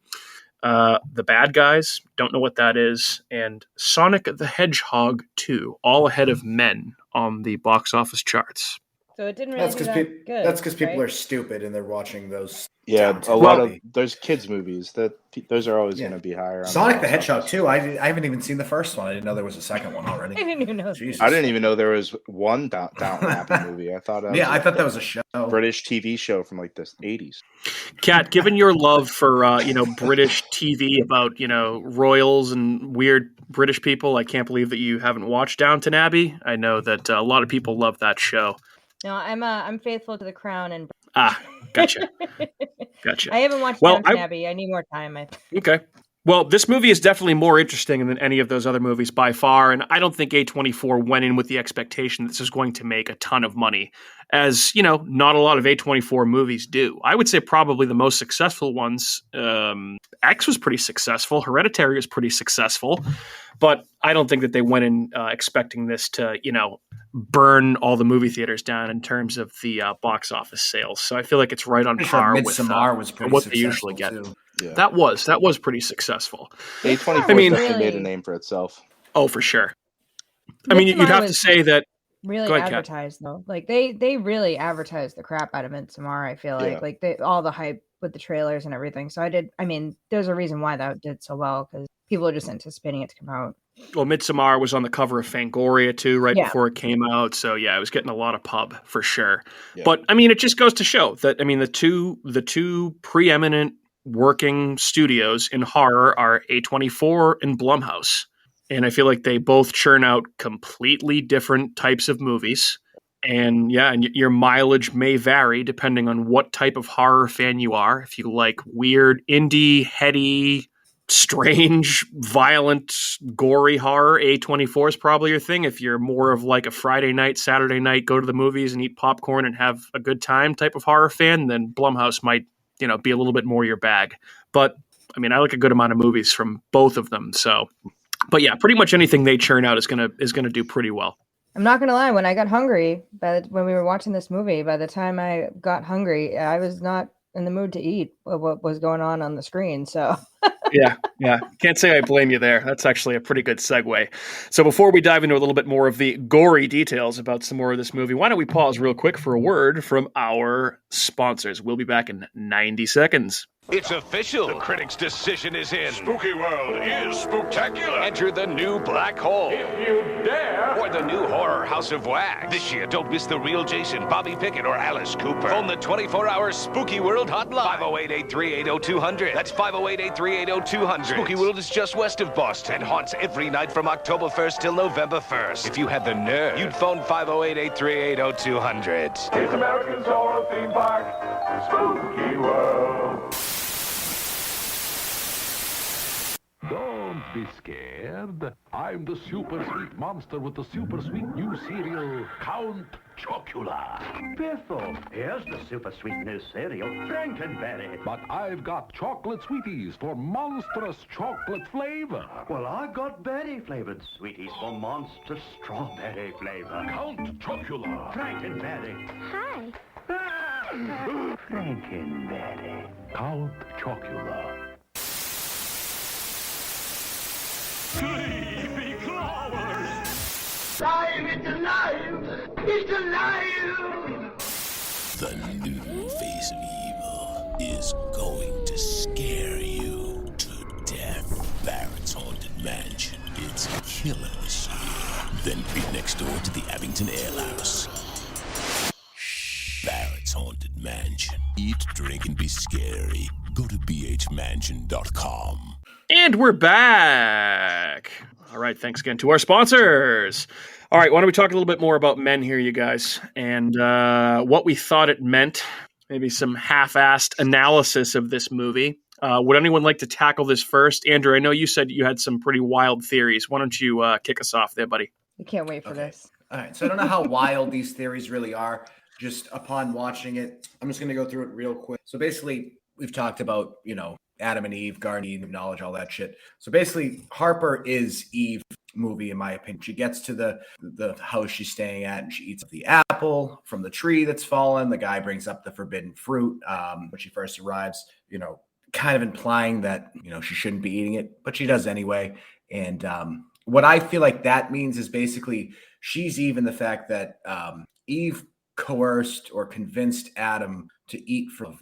The Bad Guys, don't know what that is, and Sonic the Hedgehog 2, all ahead of Men on the box office charts. So it didn't really good. That's because people are stupid and they're watching those. Yeah, a lot of those kids movies those are always going to be higher. Sonic the Hedgehog too. I haven't even seen the first one. I didn't know there was a second one already. I didn't even know. Jesus. I didn't even know there was one Downton Abbey movie. I thought. I thought that was a show. British TV show from like the 80s. Kat, given your love for British TV about royals and weird British people, I can't believe that you haven't watched Downton Abbey. I know that a lot of people love that show. No, I'm faithful to the crown and. Gotcha. I haven't watched Downton Abbey. I need more time. I think. Okay. Well, this movie is definitely more interesting than any of those other movies by far, and I don't think A24 went in with the expectation that this is going to make a ton of money, as, not a lot of A24 movies do. I would say probably the most successful ones, X was pretty successful, Hereditary was pretty successful, but I don't think that they went in expecting this to, burn all the movie theaters down in terms of the box office sales. So I feel like it's right on par with what they usually get. Too. Yeah. That was pretty successful. A24 definitely made a name for itself. Oh, for sure. I mean, you'd have to say that really advertised though. Like they really advertised the crap out of Midsommar. I feel like all the hype with the trailers and everything. So there's a reason why that did so well because people are just anticipating it to come out. Well, Midsommar was on the cover of Fangoria too, before it came out. So yeah, it was getting a lot of pub for sure. Yeah. But it just goes to show that the two preeminent working studios in horror are A24 and Blumhouse. And I feel like they both churn out completely different types of movies. And your mileage may vary depending on what type of horror fan you are. If you like weird, indie, heady, strange, violent, gory horror, A24 is probably your thing. If you're more of like a Friday night, Saturday night, go to the movies and eat popcorn and have a good time type of horror fan, then Blumhouse might be a little bit more your bag. But I like a good amount of movies from both of them. So, but yeah, pretty much anything they churn out is gonna do pretty well. I'm not gonna lie. When I got hungry, when we were watching this movie, by the time I got hungry, I was not in the mood to eat what was going on the screen. So. Yeah. Can't say I blame you there. That's actually a pretty good segue. So before we dive into a little bit more of the gory details about some more of this movie, why don't we pause real quick for a word from our sponsors? We'll be back in 90 seconds. It's official. The critics' decision is in. Spooky World is spooktacular. Enter the new black hole. If you dare. Or the new horror House of Wax. This year, don't miss the real Jason, Bobby Pickett, or Alice Cooper. Phone the 24-hour Spooky World hotline. 508-838-0200. That's 508-838-0200. Spooky World is just west of Boston and haunts every night from October 1st till November 1st. If you had the nerve, you'd phone 508-838-0200. It's America's horror theme park, Spooky World. Don't be scared. I'm the super sweet monster with the super sweet new cereal, Count Chocula. Biffle, here's the super sweet new cereal, Frankenberry. But I've got chocolate sweeties for monstrous chocolate flavor. Well, I've got berry-flavored sweeties for monster strawberry flavor. Count Chocula. Frankenberry. Hi. Frankenberry. Count Chocula. Sleepy Clovers! Alive! It's alive! It's alive! The new face of evil is going to scare you to death. Barrett's Haunted Mansion. It's killer this year. Then right next door to the Abington Ale House. Barrett's Haunted Mansion. Eat, drink, and be scary. Go to bhmansion.com. And we're back. All right, thanks again to our sponsors. All right, why don't we talk a little bit more about Men here, you guys, and what we thought it meant, maybe some half-assed analysis of this movie. Would anyone like to tackle this first? Andrew, I know you said you had some pretty wild theories. Why don't you kick us off there, buddy? I can't wait for this. All right, so I don't know how wild these theories really are. Just upon watching it, I'm just going to go through it real quick. So basically, we've talked about, Adam and Eve, Garden of knowledge, all that shit. So basically, Harper is Eve movie, in my opinion. She gets to the house she's staying at, and she eats the apple from the tree that's fallen. The guy brings up the forbidden fruit when she first arrives, kind of implying that, she shouldn't be eating it, but she does anyway. And what I feel like that means is basically she's Eve in the fact that Eve coerced or convinced Adam to eat from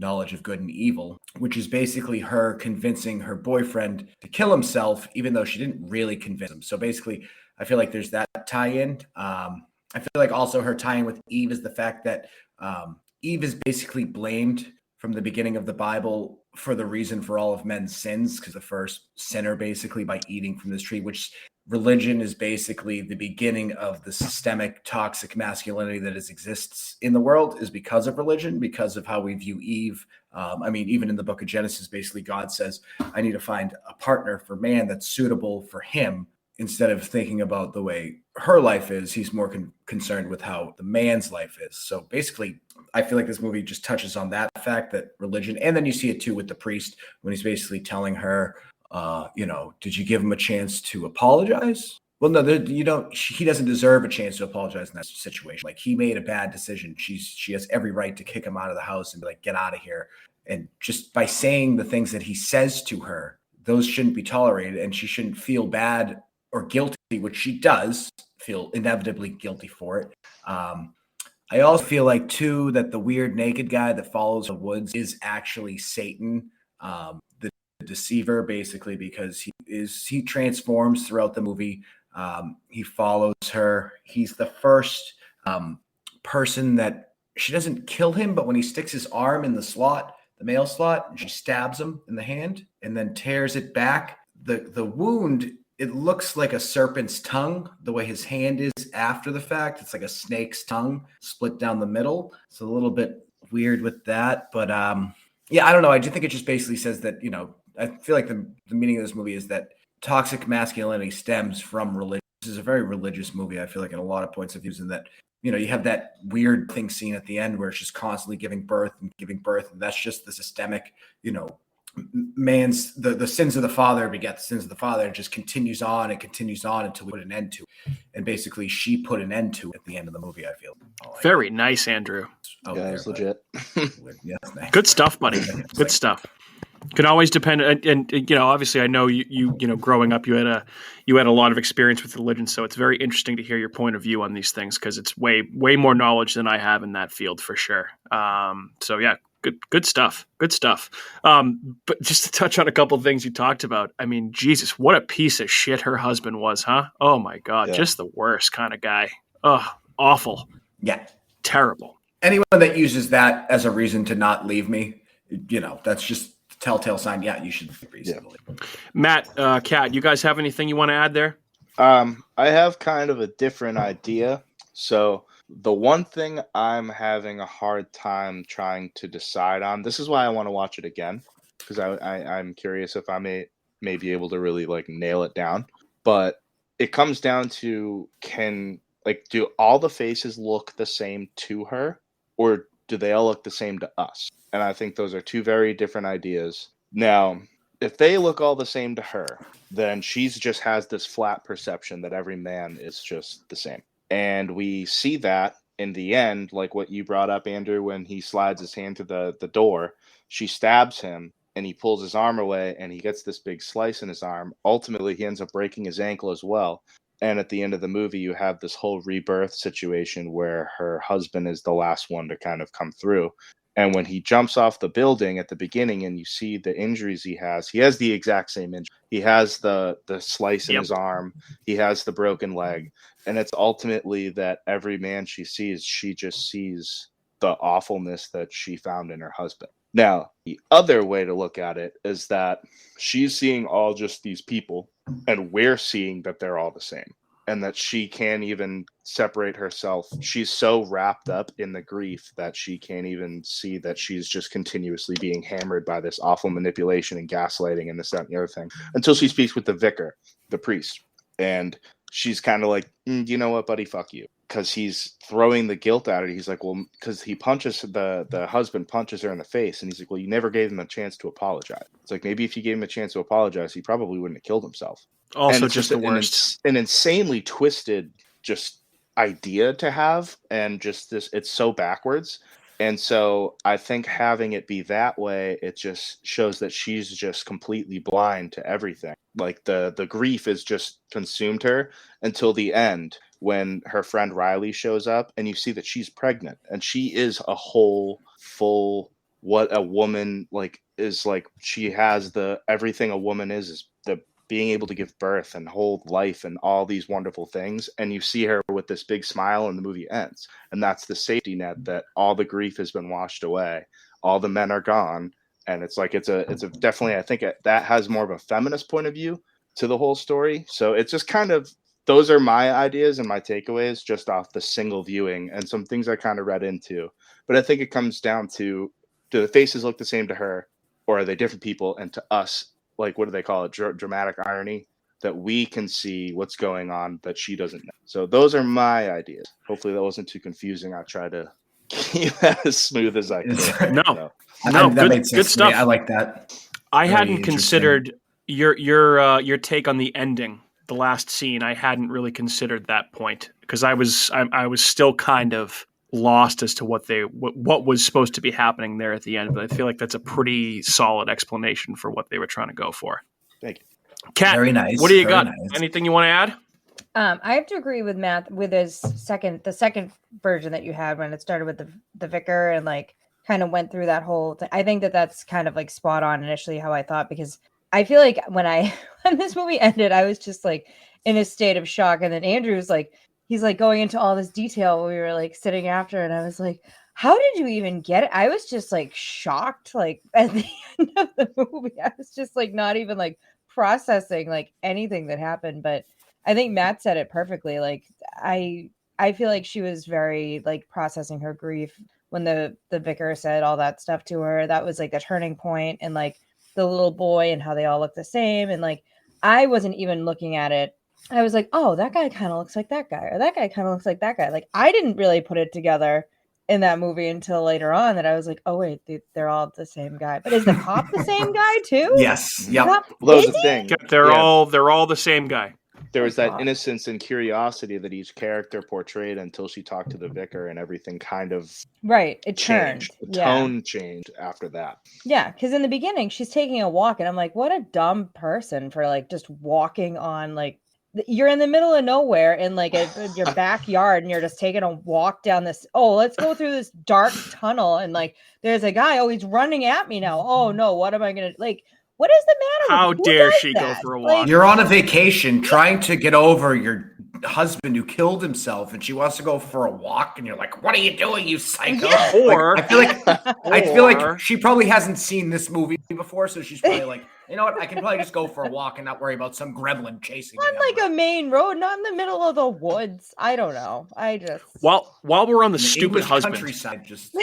knowledge of good and evil, which is basically her convincing her boyfriend to kill himself, even though she didn't really convince him. So basically, I feel like there's that tie-in. I feel like also her tie-in with Eve is the fact that Eve is basically blamed from the beginning of the Bible for the reason for all of men's sins, because the first sinner basically by eating from this tree, which religion is basically the beginning of the systemic toxic masculinity that exists in the world is because of religion, because of how we view Eve. Even in the book of Genesis, basically God says, I need to find a partner for man that's suitable for him. Instead of thinking about the way her life is, he's more concerned with how the man's life is. So basically, I feel like this movie just touches on that fact, that religion, and then you see it too with the priest when he's basically telling her, did you give him a chance to apologize? Well, no, you don't. He doesn't deserve a chance to apologize in that situation. Like, he made a bad decision. She has every right to kick him out of the house and be like, get out of here. And just by saying the things that he says to her, those shouldn't be tolerated, and she shouldn't feel bad or guilty, which she does feel inevitably guilty for it. I also feel like too that the weird naked guy that follows the woods is actually Satan, the deceiver, basically, because he transforms throughout the movie. He follows her. He's the first person that she doesn't kill him, but when he sticks his arm in the male slot, she stabs him in the hand and then tears it back. The wound, it looks like a serpent's tongue, the way his hand is after the fact. It's like a snake's tongue split down the middle. It's a little bit weird with that. But I don't know. I do think it just basically says that, I feel like the meaning of this movie is that toxic masculinity stems from religion. This is a very religious movie, I feel like, in a lot of points of views, and that, you have that weird thing scene at the end where it's just constantly giving birth. And that's just the systemic, man's the sins of the father beget the sins of the father. It just continues on until we put an end to it. And basically she put an end to it at the end of the movie, I feel. Very nice, Andrew. Yeah, it's legit. Yes, Good stuff, buddy. Good stuff. Can always depend, and obviously I know you growing up you had a lot of experience with religion, so it's very interesting to hear your point of view on these things, because it's way more knowledge than I have in that field for sure. So yeah, good stuff. But just to touch on a couple of things you talked about, I mean, Jesus, what a piece of shit her husband was, huh? Oh my God, just the worst kind of guy. Oh, awful. Yeah, terrible. Anyone that uses that as a reason to not leave me, that's just telltale sign. Yeah, you should reasonably. Yeah. Matt, Kat, you guys have anything you want to add there? I have kind of a different idea. So the one thing I'm having a hard time trying to decide on, this is why I want to watch it again, because I'm curious if I may be able to really nail it down. But it comes down to, do all the faces look the same to her, or do they all look the same to us? And I think those are two very different ideas. Now, if they look all the same to her, then she's just has this flat perception that every man is just the same. And we see that in the end, like what you brought up, Andrew, when he slides his hand through the door, she stabs him and he pulls his arm away and he gets this big slice in his arm. Ultimately, he ends up breaking his ankle as well. And at the end of the movie, you have this whole rebirth situation where her husband is the last one to kind of come through. And when he jumps off the building at the beginning and you see the injuries he has the exact same injury. He has the slice in his arm. He has the broken leg. And it's ultimately that every man she sees, she just sees the awfulness that she found in her husband. Now, the other way to look at it is that she's seeing all just these people, and we're seeing that they're all the same, and that she can't even separate herself. She's so wrapped up in the grief that she can't even see that she's just continuously being hammered by this awful manipulation and gaslighting and this, that, and the other thing, until she speaks with the vicar, the priest. And she's kind of like, you know what, buddy, fuck you. Because he's throwing the guilt at her. He's like, well, because he punches, the husband punches her in the face. And he's like, well, you never gave him a chance to apologize. It's like, maybe if you gave him a chance to apologize, he probably wouldn't have killed himself. Also just the worst. An insanely twisted just idea to have. And just this, it's so backwards. And so I think having it be that way, it just shows that she's just completely blind to everything. Like the grief has just consumed her until the end, when her friend Riley shows up and you see that she's pregnant and she is a whole, full, what a woman like is like. She has the everything a woman is the being able to give birth and hold life and all these wonderful things. And you see her with this big smile and the movie ends. And that's the safety net, that all the grief has been washed away. All the men are gone. And it's like, it's a definitely, I think that has more of a feminist point of view to the whole story. So it's just kind of, those are my ideas and my takeaways just off the single viewing and some things I kind of read into. But I think it comes down to, do the faces look the same to her, or are they different people? And to us, like, what do they call it? Dramatic irony, that we can see what's going on that she doesn't know. So those are my ideas. Hopefully that wasn't too confusing. I try to keep that as smooth as I can. No, good stuff. I like that. I hadn't considered your take on the ending, the last scene. I hadn't really considered that point because I was still kind of lost as to what was supposed to be happening there at the end. But I feel like that's a pretty solid explanation for what they were trying to go for. Thank you, Kat. Very nice. What do you got? Nice. Anything you want to add? I have to agree with Matt with the second version that you had when it started with the vicar and like kind of went through that whole thing. I think that's kind of like spot on initially how I thought, because I feel like when this movie ended, I was just like in a state of shock. And then Andrew's like, he's like going into all this detail when we were like sitting after, and I was like, how did you even get it? I was just like shocked, like at the end of the movie. I was just like not even like processing like anything that happened. But I think Matt said it perfectly. Like I feel like she was very like processing her grief when the vicar said all that stuff to her. That was like the turning point, and like the little boy and how they all look the same. And like I wasn't even looking at it. I was like, oh, that guy kind of looks like that guy, or that guy kind of looks like that guy. Like I didn't really put it together in that movie until later on, that I was like, oh wait, they're all the same guy. But is the cop the same guy too? Yes. Yep. Well, that was the thing. They're all the same guy. There was that innocence and curiosity that each character portrayed until she talked to the vicar, and everything kind of it changed. turned. The tone changed after that. Yeah, because in the beginning she's taking a walk, and I'm like, what a dumb person for like just walking on, like, you're in the middle of nowhere in like your backyard, and you're just taking a walk down this. Oh, let's go through this dark tunnel, and like there's a guy. Oh, he's running at me now. Oh no, what am I gonna like? What is the matter? How dare she go for a walk? You're on a vacation trying to get over your husband who killed himself, and she wants to go for a walk, and you're like, what are you doing, you psycho? Yeah. Or I feel like she probably hasn't seen this movie before, so she's probably like, you know what, I can probably just go for a walk and not worry about some gremlin chasing me. On like a main road, not in the middle of the woods. I don't know. I just while we're on the stupid husband, countryside, just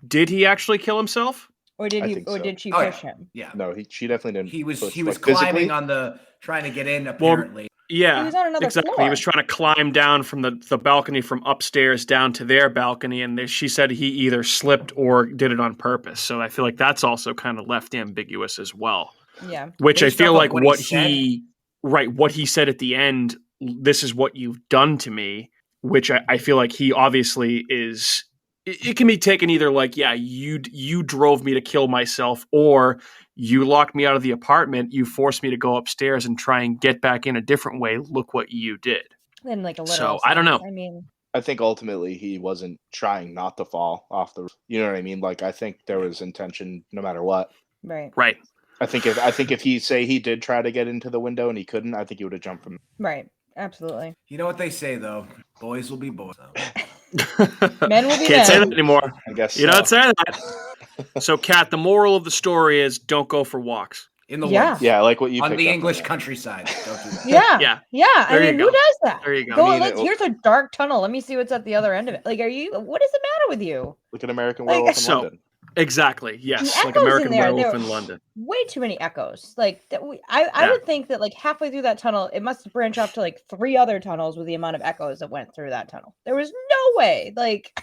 did he actually kill himself? Or did he? Or did she push him? Yeah. No, she definitely didn't. He was push, climbing physically on the trying to get in. Apparently, Yeah, He was on another exactly. floor. He was trying to climb down from the balcony from upstairs down to their balcony, and she said he either slipped or did it on purpose. So I feel like that's also kind of left ambiguous as well. Yeah. Which Based I feel off of like what he what he said at the end, this is what you've done to me, which I feel like he obviously is. It can be taken either like, yeah, you drove me to kill myself, or you locked me out of the apartment, you forced me to go upstairs and try and get back in a different way. Look what you did. In like a literal So I don't know. sense. I mean, I think ultimately he wasn't trying not to fall off the. You know what I mean? Like I think there was intention no matter what. right. I think if he did try to get into the window and he couldn't, I think he would have jumped from. Right. Absolutely. You know what they say though, boys will be boys. Men will be Can't say men. that anymore. I guess you don't say that. So, Kat, the moral of the story is don't go for walks. In the Yeah. woods. Yeah, like what you On picked the up English on. countryside. Don't do that. Yeah. Yeah. I There mean, you who go. does that? There you go. Go, I mean, here's a dark tunnel. Let me see what's at the other end of it. Like, what is the matter with you? Look at American Like, Werewolf in so- London. Exactly. Yes. The Like echoes American in there, Werewolf they're- in London. Way too many echoes. Like, I Yeah. would think that like halfway through that tunnel, it must branch off to like 3 other tunnels with the amount of echoes that went through that tunnel. There was no way. Like,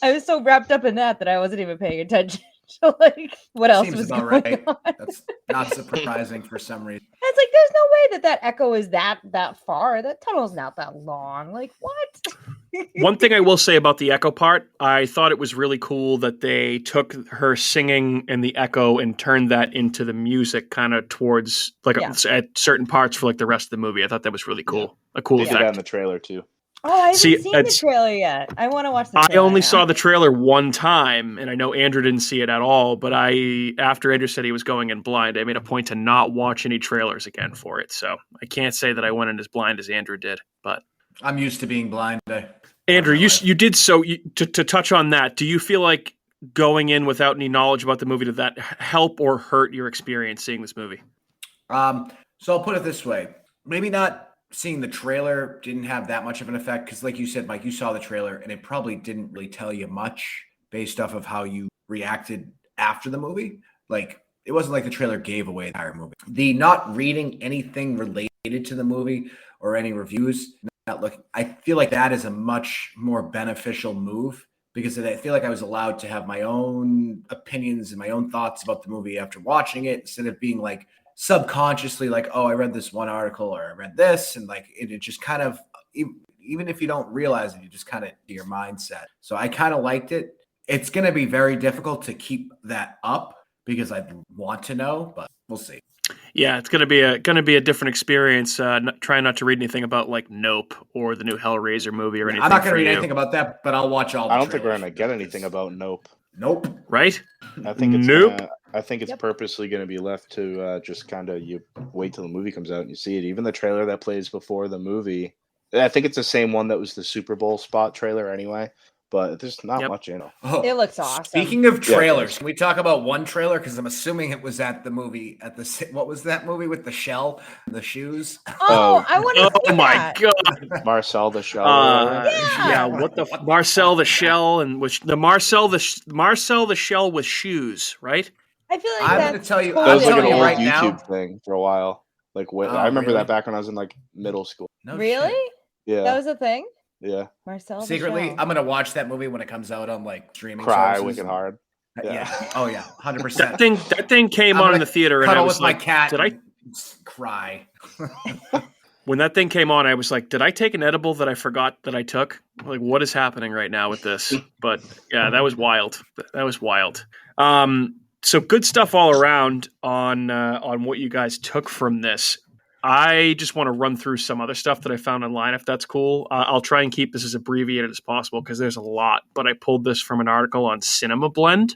I was so wrapped up in that I wasn't even paying attention to like what else Seems was about going right. on. That's not surprising for some reason. It's like there's no way that echo is that far. That tunnel's not that long. Like what? One thing I will say about the echo part, I thought it was really cool that they took her singing and the echo and turned that into the music kind of towards like at certain parts for like the rest of the movie. I thought that was really cool. A cool They did that in effect. the trailer too. Oh, I haven't See, seen the it's- trailer yet. I want to watch the I trailer. only now. saw the trailer one time, and I know Andrew didn't see it at all. But after Andrew said he was going in blind, I made a point to not watch any trailers again for it. So I can't say that I went in as blind as Andrew did. But I'm used to being blind. Andrew, you did so. To touch on that, do you feel like going in without any knowledge about the movie, did that help or hurt your experience seeing this movie? So I'll put it this way: maybe not seeing the trailer didn't have that much of an effect because, like you said, Mike, you saw the trailer and it probably didn't really tell you much based off of how you reacted after the movie. Like it wasn't like the trailer gave away the entire movie. The not reading anything related to the movie or any reviews, I feel like that is a much more beneficial move because I feel like I was allowed to have my own opinions and my own thoughts about the movie after watching it instead of being like subconsciously like, oh, I read this one article or I read this. And like, it just kind of, even if you don't realize it, you just kind of your mindset. So I kind of liked it. It's going to be very difficult to keep that up because I want to know, but we'll see. Yeah, it's gonna be a different experience. Try not to read anything about like Nope or the new Hellraiser movie or anything. I'm not going to read you. anything about that, but I'll watch all the I don't think we're trailers. gonna get anything about Nope. Nope. Right? I think it's Nope. I think it's purposely going to be left to just kind of you wait till the movie comes out and you see it. Even the trailer that plays before the movie, I think it's the same one that was the Super Bowl spot trailer anyway. But there's not much in it. Oh, It looks awesome. Speaking of trailers, can we talk about one trailer? Because I'm assuming it was at the movie what was that movie with the shell and the shoes? Oh, I want to see Oh my that. god! Marcel the Shell. Yeah. What the Marcel the Shell and which the Marcel the Shell with shoes, right? I feel like I'm that's going to tell you. That I'm was like an telling you old right YouTube now. thing for a while. Like Oh, I remember really? that back when I was in like middle school. No really? shit. Yeah. That was a thing. Yeah. Marcel. Secretly, the I'm going to watch that movie when it comes out on like streaming. Cry services. wicked hard. Yeah. Oh yeah. 100%. That thing came I'm on in gonna the theater, and I cuddle was with like, my cat. did I? and cry? When that thing came on, I was like, did I take an edible that I forgot that I took? Like, what is happening right now with this? But yeah, that was wild. That was wild. So good stuff all around on what you guys took from this. I just want to run through some other stuff that I found online, if that's cool. I'll try and keep this as abbreviated as possible because there's a lot, but I pulled this from an article on Cinema Blend.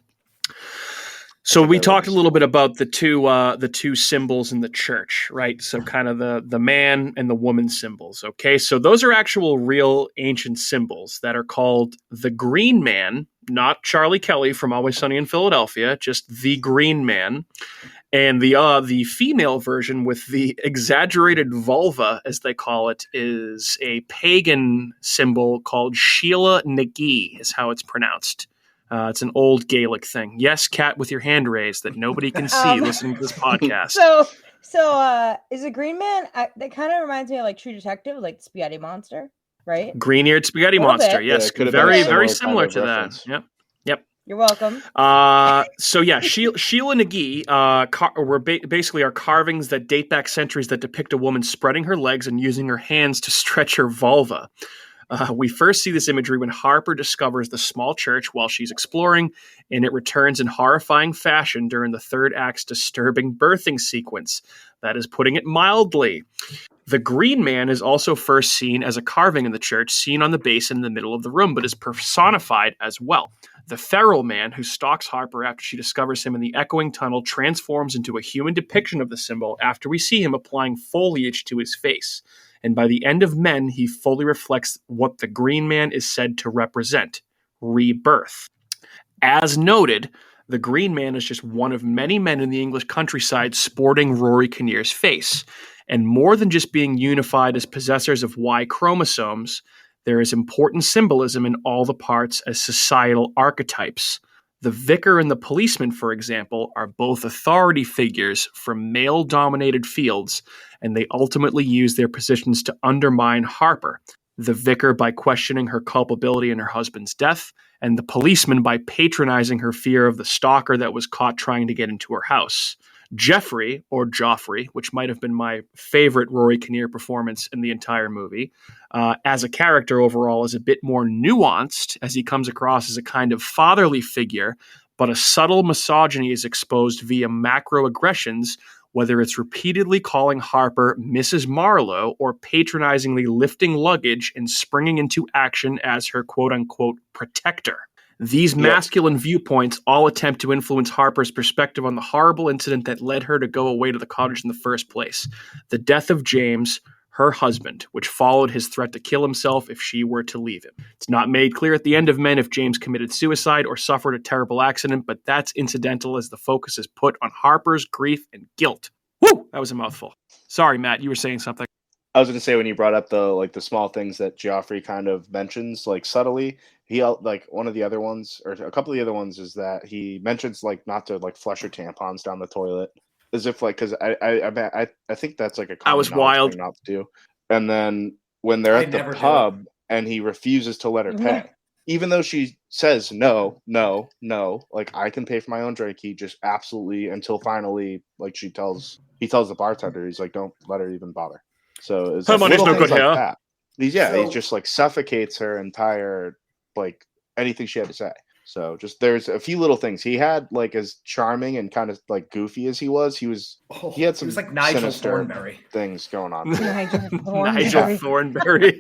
So we talked a little bit about the two symbols in the church, right? So kind of the man and the woman symbols. Okay, so those are actual real ancient symbols that are called the Green Man, not Charlie Kelly from Always Sunny in Philadelphia, just the Green Man. And the female version with the exaggerated vulva, as they call it, is a pagan symbol called Sheila Nagi, is how it's pronounced. It's an old Gaelic thing. Yes, Kat, with your hand raised that nobody can see listening to this podcast. So, is a green man? That kind of reminds me of like True Detective, like the spaghetti monster, right? Green-eared spaghetti Little monster. bit. Yes, Yeah, it could have been a very, similar very kind similar of to that. reference. Yep. You're welcome. So yeah, Sheila Nagee were basically are carvings that date back centuries that depict a woman spreading her legs and using her hands to stretch her vulva. We first see this imagery when Harper discovers the small church while she's exploring, and it returns in horrifying fashion during the third act's disturbing birthing sequence. That is putting it mildly. The Green Man is also first seen as a carving in the church, seen on the basin in the middle of the room, but is personified as well. The Feral Man, who stalks Harper after she discovers him in the echoing tunnel, transforms into a human depiction of the symbol after we see him applying foliage to his face. And by the end of Men, he fully reflects what the Green Man is said to represent: rebirth. As noted, the Green Man is just one of many men in the English countryside sporting Rory Kinnear's face. And more than just being unified as possessors of Y chromosomes, there is important symbolism in all the parts as societal archetypes. The vicar and the policeman, for example, are both authority figures from male-dominated fields, and they ultimately use their positions to undermine Harper. The vicar by questioning her culpability in her husband's death, and the policeman by patronizing her fear of the stalker that was caught trying to get into her house. Jeffrey, or Joffrey, which might have been my favorite Rory Kinnear performance in the entire movie, as a character overall is a bit more nuanced, as he comes across as a kind of fatherly figure, but a subtle misogyny is exposed via macroaggressions, whether it's repeatedly calling Harper Mrs. Marlowe or patronizingly lifting luggage and springing into action as her quote-unquote protector. These masculine viewpoints all attempt to influence Harper's perspective on the horrible incident that led her to go away to the cottage in the first place. The death of James, her husband, which followed his threat to kill himself if she were to leave him. It's not made clear at the end of Men if James committed suicide or suffered a terrible accident, but that's incidental as the focus is put on Harper's grief and guilt. Woo! That was a mouthful. Sorry, Matt, you were saying something. I was going to say, when you brought up the small things that Joffrey kind of mentions subtly, he one of the other ones, or a couple of the other ones, is that he mentions not to flush your tampons down the toilet, as if because I think that's a common was wild thing not to do. And then when they're at the pub and he refuses to let her pay, even though she says no, I can pay for my own drink, he just absolutely, until finally he tells the bartender, he's like, don't let her even bother. So it's money's no good here. That. He just suffocates her entire anything she had to say. So just there's a few little things he had, as charming and kind of goofy as he had some like Nigel sinister Thornberry things going on. Nigel Thornberry.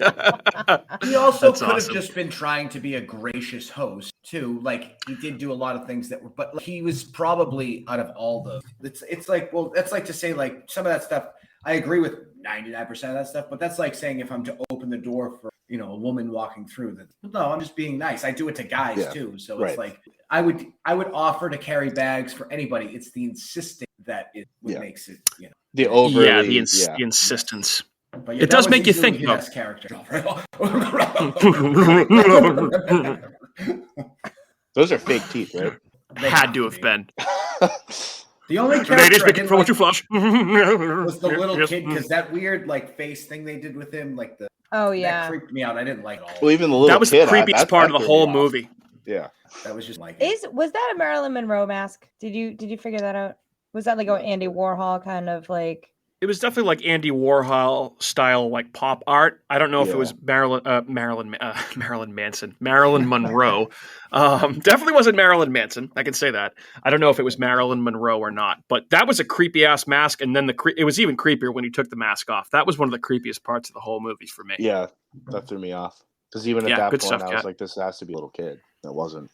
He also could have just been trying to be a gracious host too. He did do a lot of things that were, but he was probably out of all the. It's that's like to say some of that stuff. I agree with 99% of that stuff, but that's like saying if I'm to open the door for a woman walking through that. No, I'm just being nice. I do it to guys too. So it's I would offer to carry bags for anybody. It's the insisting that it makes it the overly the insistence. But it does make you think though. Character. Those are fake teeth, right? Had to have been. The only character Ladies, I didn't what you flush was the little kid, because that weird face thing they did with him, that creeped me out. I didn't like it all. Well, even the little that was kid, the creepiest part of the whole movie. Yeah, that was just was that a Marilyn Monroe mask? Did you figure that out? Was that an Andy Warhol kind of It was definitely Andy Warhol style, pop art. I don't know if it was Marilyn Monroe. Definitely wasn't Marilyn Manson. I can say that. I don't know if it was Marilyn Monroe or not, but that was a creepy ass mask. And then it was even creepier when he took the mask off. That was one of the creepiest parts of the whole movie for me. Yeah, that threw me off. Because even at that point, stuff, I was like, this has to be a little kid. It wasn't.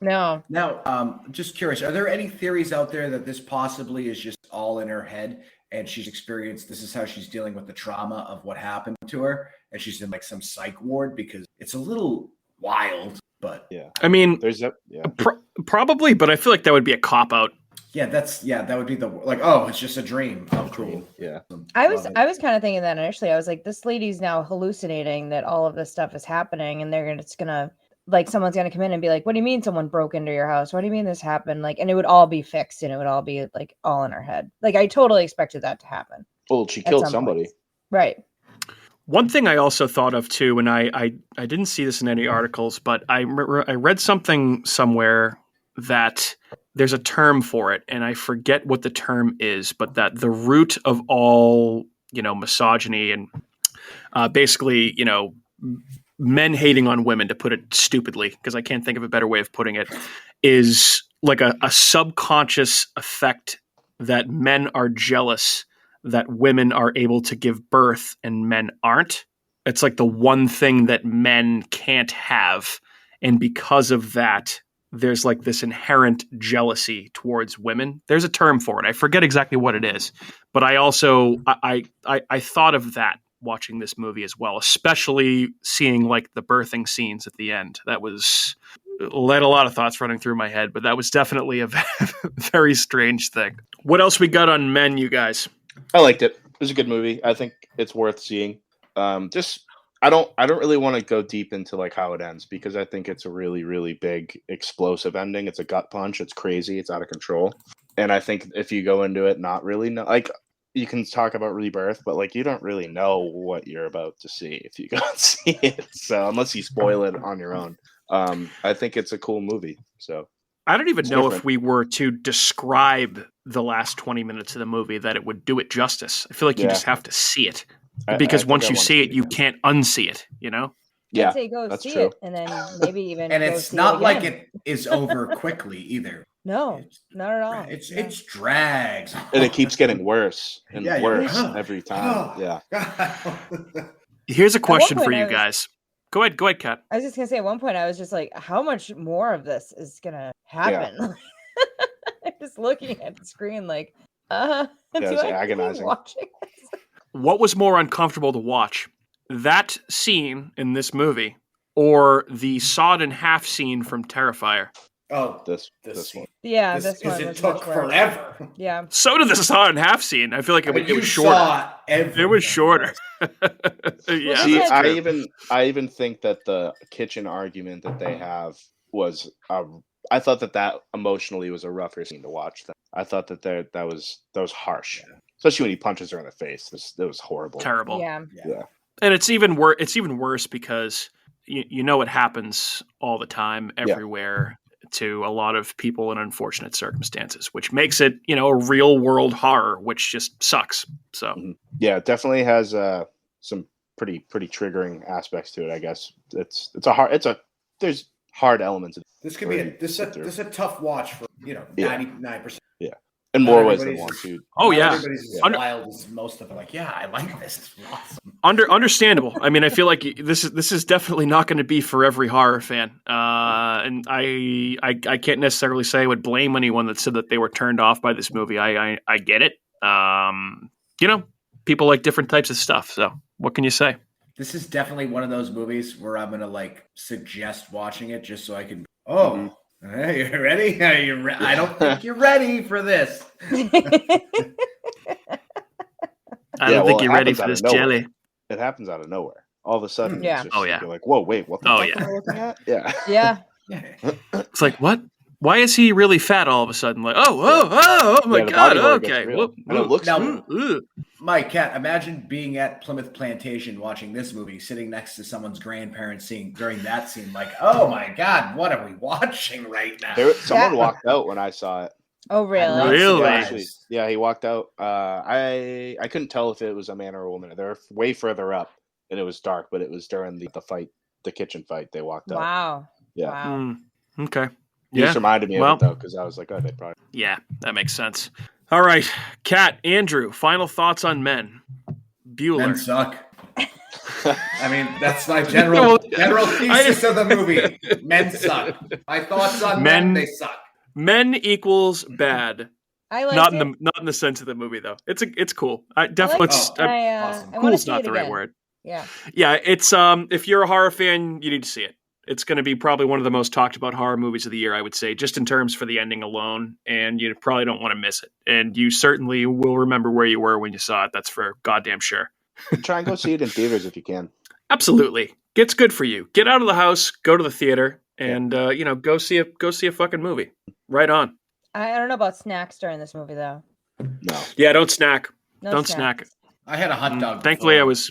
No. Now, just curious, are there any theories out there that this possibly is just all in her head? And she's experienced, this is how she's dealing with the trauma of what happened to her. And she's in some psych ward, because it's a little wild, but I mean, there's probably, but I feel like that would be a cop out. Yeah, that would be it's just a dream. Oh, cool. Yeah. I was kind of thinking that initially. I was like, this lady's now hallucinating that all of this stuff is happening, and it's gonna like someone's going to come in and be like, what do you mean someone broke into your house? What do you mean this happened? Like, and it would all be fixed and it would all be like all in our head. Like, I totally expected that to happen. Well, she killed somebody. Point. Right. One thing I also thought of too, and I didn't see this in any articles, but I read something somewhere that there's a term for it, and I forget what the term is, but that the root of all, misogyny and basically, men hating on women, to put it stupidly, because I can't think of a better way of putting it, is like a subconscious effect that men are jealous that women are able to give birth and men aren't. It's like the one thing that men can't have. And because of that, there's like this inherent jealousy towards women. There's a term for it. I forget exactly what it is, but I also, I thought of that watching this movie as well, especially seeing like the birthing scenes at the end. That led a lot of thoughts running through my head, but that was definitely a very strange thing. What else we got on Men, you guys? I liked it. It was a good movie. I think it's worth seeing. I don't really want to go deep into like how it ends, because I think it's a really, really big explosive ending. It's a gut punch. It's crazy. It's out of control. And I think if you go into it not really know, like, you can talk about rebirth, but like you don't really know what you're about to see if you go and see it. So unless you spoil it on your own, I think it's a cool movie. So I don't even know if we were to describe the last 20 minutes of the movie that it would do it justice. I feel like you just have to see it, because once you see it, you can't unsee it, Yeah, I'd say go that's see true. it, and then maybe even. And go it's see not it like again. it is over quickly either. No, not at all. It's drags. And it keeps getting worse and Yeah, worse every time. Yeah. Here's a question point for I you was- guys. Go ahead, Kat. I was just gonna say, at one point I was just like, how much more of this is gonna happen? I'm just looking at the screen like, Yeah, do it's I keep agonizing. watching this? What was more uncomfortable to watch? That scene in this movie or the sawed in half scene from Terrifier? Oh, This scene. Yeah, This one it was took much worse. forever. Yeah. So did the sawed in half scene. I feel like it You was shorter. saw everything. It was shorter. Yeah. See, that's I true. even think that the kitchen argument that they have was I thought that emotionally was a rougher scene to watch. I thought that was harsh, especially when he punches her in the face. It was horrible, Terrible. Yeah. And it's even worse. It's even worse because you know it happens all the time, everywhere, to a lot of people in unfortunate circumstances, which makes it a real world horror, which just sucks. So yeah, it definitely has some pretty triggering aspects to it. I guess there's hard elements. This could be this is a tough watch for 99%. Yeah, in more ways than one, too. Oh yeah, everybody's as wild as most of them. Like, yeah, I like this. It's awesome. Understandable. I mean, I feel like this is definitely not going to be for every horror fan, and I can't necessarily say I would blame anyone that said that they were turned off by this movie. I get it. People like different types of stuff. So what can you say? This is definitely one of those movies where I'm gonna like suggest watching it just so I can. Hey, you ready? I don't think you're ready for this. I don't think you're ready for this jelly. It happens out of nowhere. All of a sudden, Yeah. it's just, you're like, whoa, wait, what the fuck am I looking at? Yeah. Yeah. It's like, what? Why is he really fat all of a sudden? Like, oh my the God, body horror okay. gets real. And it looks Now, Mike, Kat, imagine being at Plymouth Plantation watching this movie, sitting next to someone's grandparents during that scene, like, oh my God, what are we watching right now? Someone walked out when I saw it. Oh, really? Really? Actually, yeah, he walked out. I couldn't tell if it was a man or a woman. They're way further up, and it was dark, but it was during the fight, the kitchen fight. They walked out. Wow. Yeah. Wow. Okay. You just reminded me of it, though, because I was like, oh, they probably... Yeah, that makes sense. All right. Kat, Andrew, final thoughts on Men. Bueller. Men suck. I mean, that's my general thesis of the movie. Men suck. My thoughts on men, they suck. Men equals bad. I like not in the sense of the movie though. It's cool. I definitely awesome. Cool's not the right word. Yeah. Yeah, it's if you're a horror fan, you need to see it. It's going to be probably one of the most talked about horror movies of the year, I would say, just in terms for the ending alone, and you probably don't want to miss it. And you certainly will remember where you were when you saw it. That's for goddamn sure. Try and go see it in theaters if you can. Absolutely. It's good for you. Get out of the house, go to the theater, and go see a fucking movie. Right on. I don't know about snacks during this movie though. No. Yeah, don't snack. No don't snacks. snack. I had a hot dog. Thankfully, before. I was.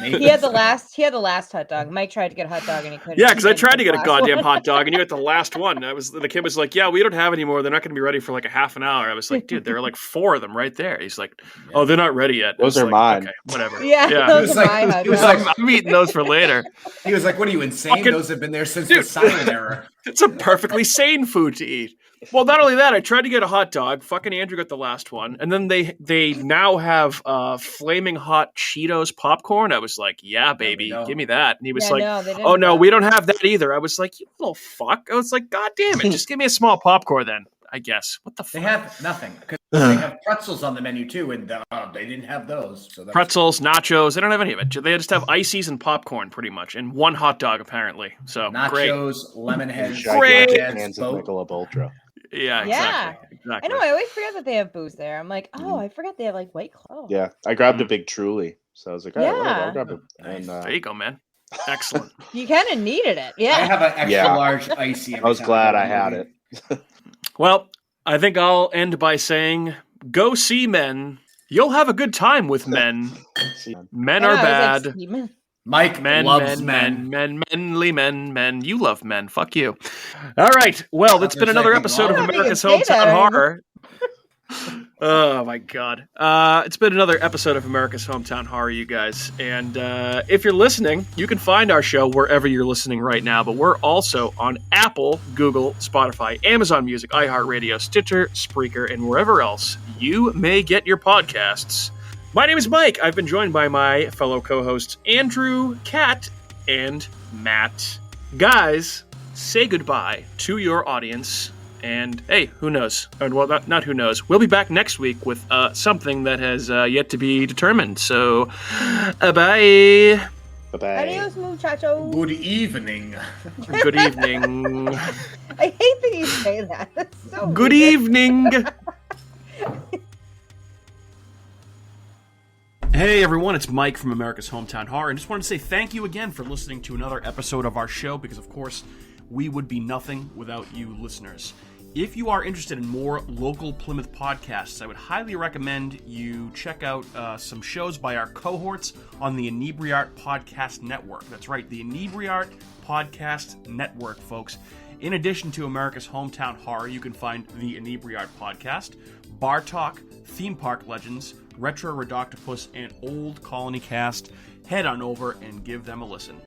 He had the last hot dog. Mike tried to get a hot dog and he couldn't. Yeah, because I tried to get a last goddamn one. hot dog, and you got the last one. The kid was like, "Yeah, we don't have any more. They're not going to be ready for like a half an hour." I was like, "Dude, there are like 4 of them right there." He's like, "Oh, they're not ready yet." Those I are was like, mine. Okay, whatever. Yeah, those are my hot he was dogs. like, I'm eating those for later. He was like, "What are you insane? Fucking- Those have been there since the silent era." It's a perfectly sane food to eat. Well, not only that, I tried to get a hot dog. Fucking Andrew got the last one, and then they now have flaming hot Cheetos popcorn. I was like, "Yeah, baby, give me that." And he was like, "Oh no, we don't have that either." I was like, "You little fuck!" I was like, "God damn it, just give me a small popcorn then." I guess. What the fuck? They have nothing because they have pretzels on the menu too, and they didn't have those. So Pretzels, nachos. They don't have any of it. They just have ices and popcorn, pretty much, and one hot dog apparently. So nachos, great. lemon heads, Great. Cans of Michelob Ultra. Yeah, Yeah. exactly. I know. I always forget that they have booze there. I'm like, oh, I forgot they have like White Claw. Yeah, I grabbed a big Truly, so I was like, all right, whatever, I'll grab it. And, There you go, man. Excellent. You kind of needed it. I Yeah. have an extra Yeah. large icy. I was glad I had it. Well, I think I'll end by saying, go see men. You'll have a good time with men. Men are bad. Mike loves men. Manly men. You love men. Fuck you. All right. Well, it's been another episode of America's Hometown Horror. Oh my God. It's been another episode of America's Hometown Horror, you guys. And if you're listening, you can find our show wherever you're listening right now. But we're also on Apple, Google, Spotify, Amazon Music, iHeartRadio, Stitcher, Spreaker, and wherever else you may get your podcasts. My name is Mike. I've been joined by my fellow co-hosts Andrew, Kat, and Matt. Guys, say goodbye to your audience. And hey, who knows? Well, not who knows. We'll be back next week with something that has yet to be determined. So, bye. Bye-bye. Adios, muchachos. Good evening. Good evening. I hate that you say that. That's so Good weird. evening. Hey everyone, it's Mike from America's Hometown Horror, and just wanted to say thank you again for listening to another episode of our show, because of course, we would be nothing without you listeners. If you are interested in more local Plymouth podcasts, I would highly recommend you check out some shows by our cohorts on the Inebriart Podcast Network. That's right, the Inebriart Podcast Network, folks. In addition to America's Hometown Horror, you can find the Inebriart Podcast, Bar Talk, Theme Park Legends, Retro Redoctopus, and Old Colony Cast. Head on over and give them a listen.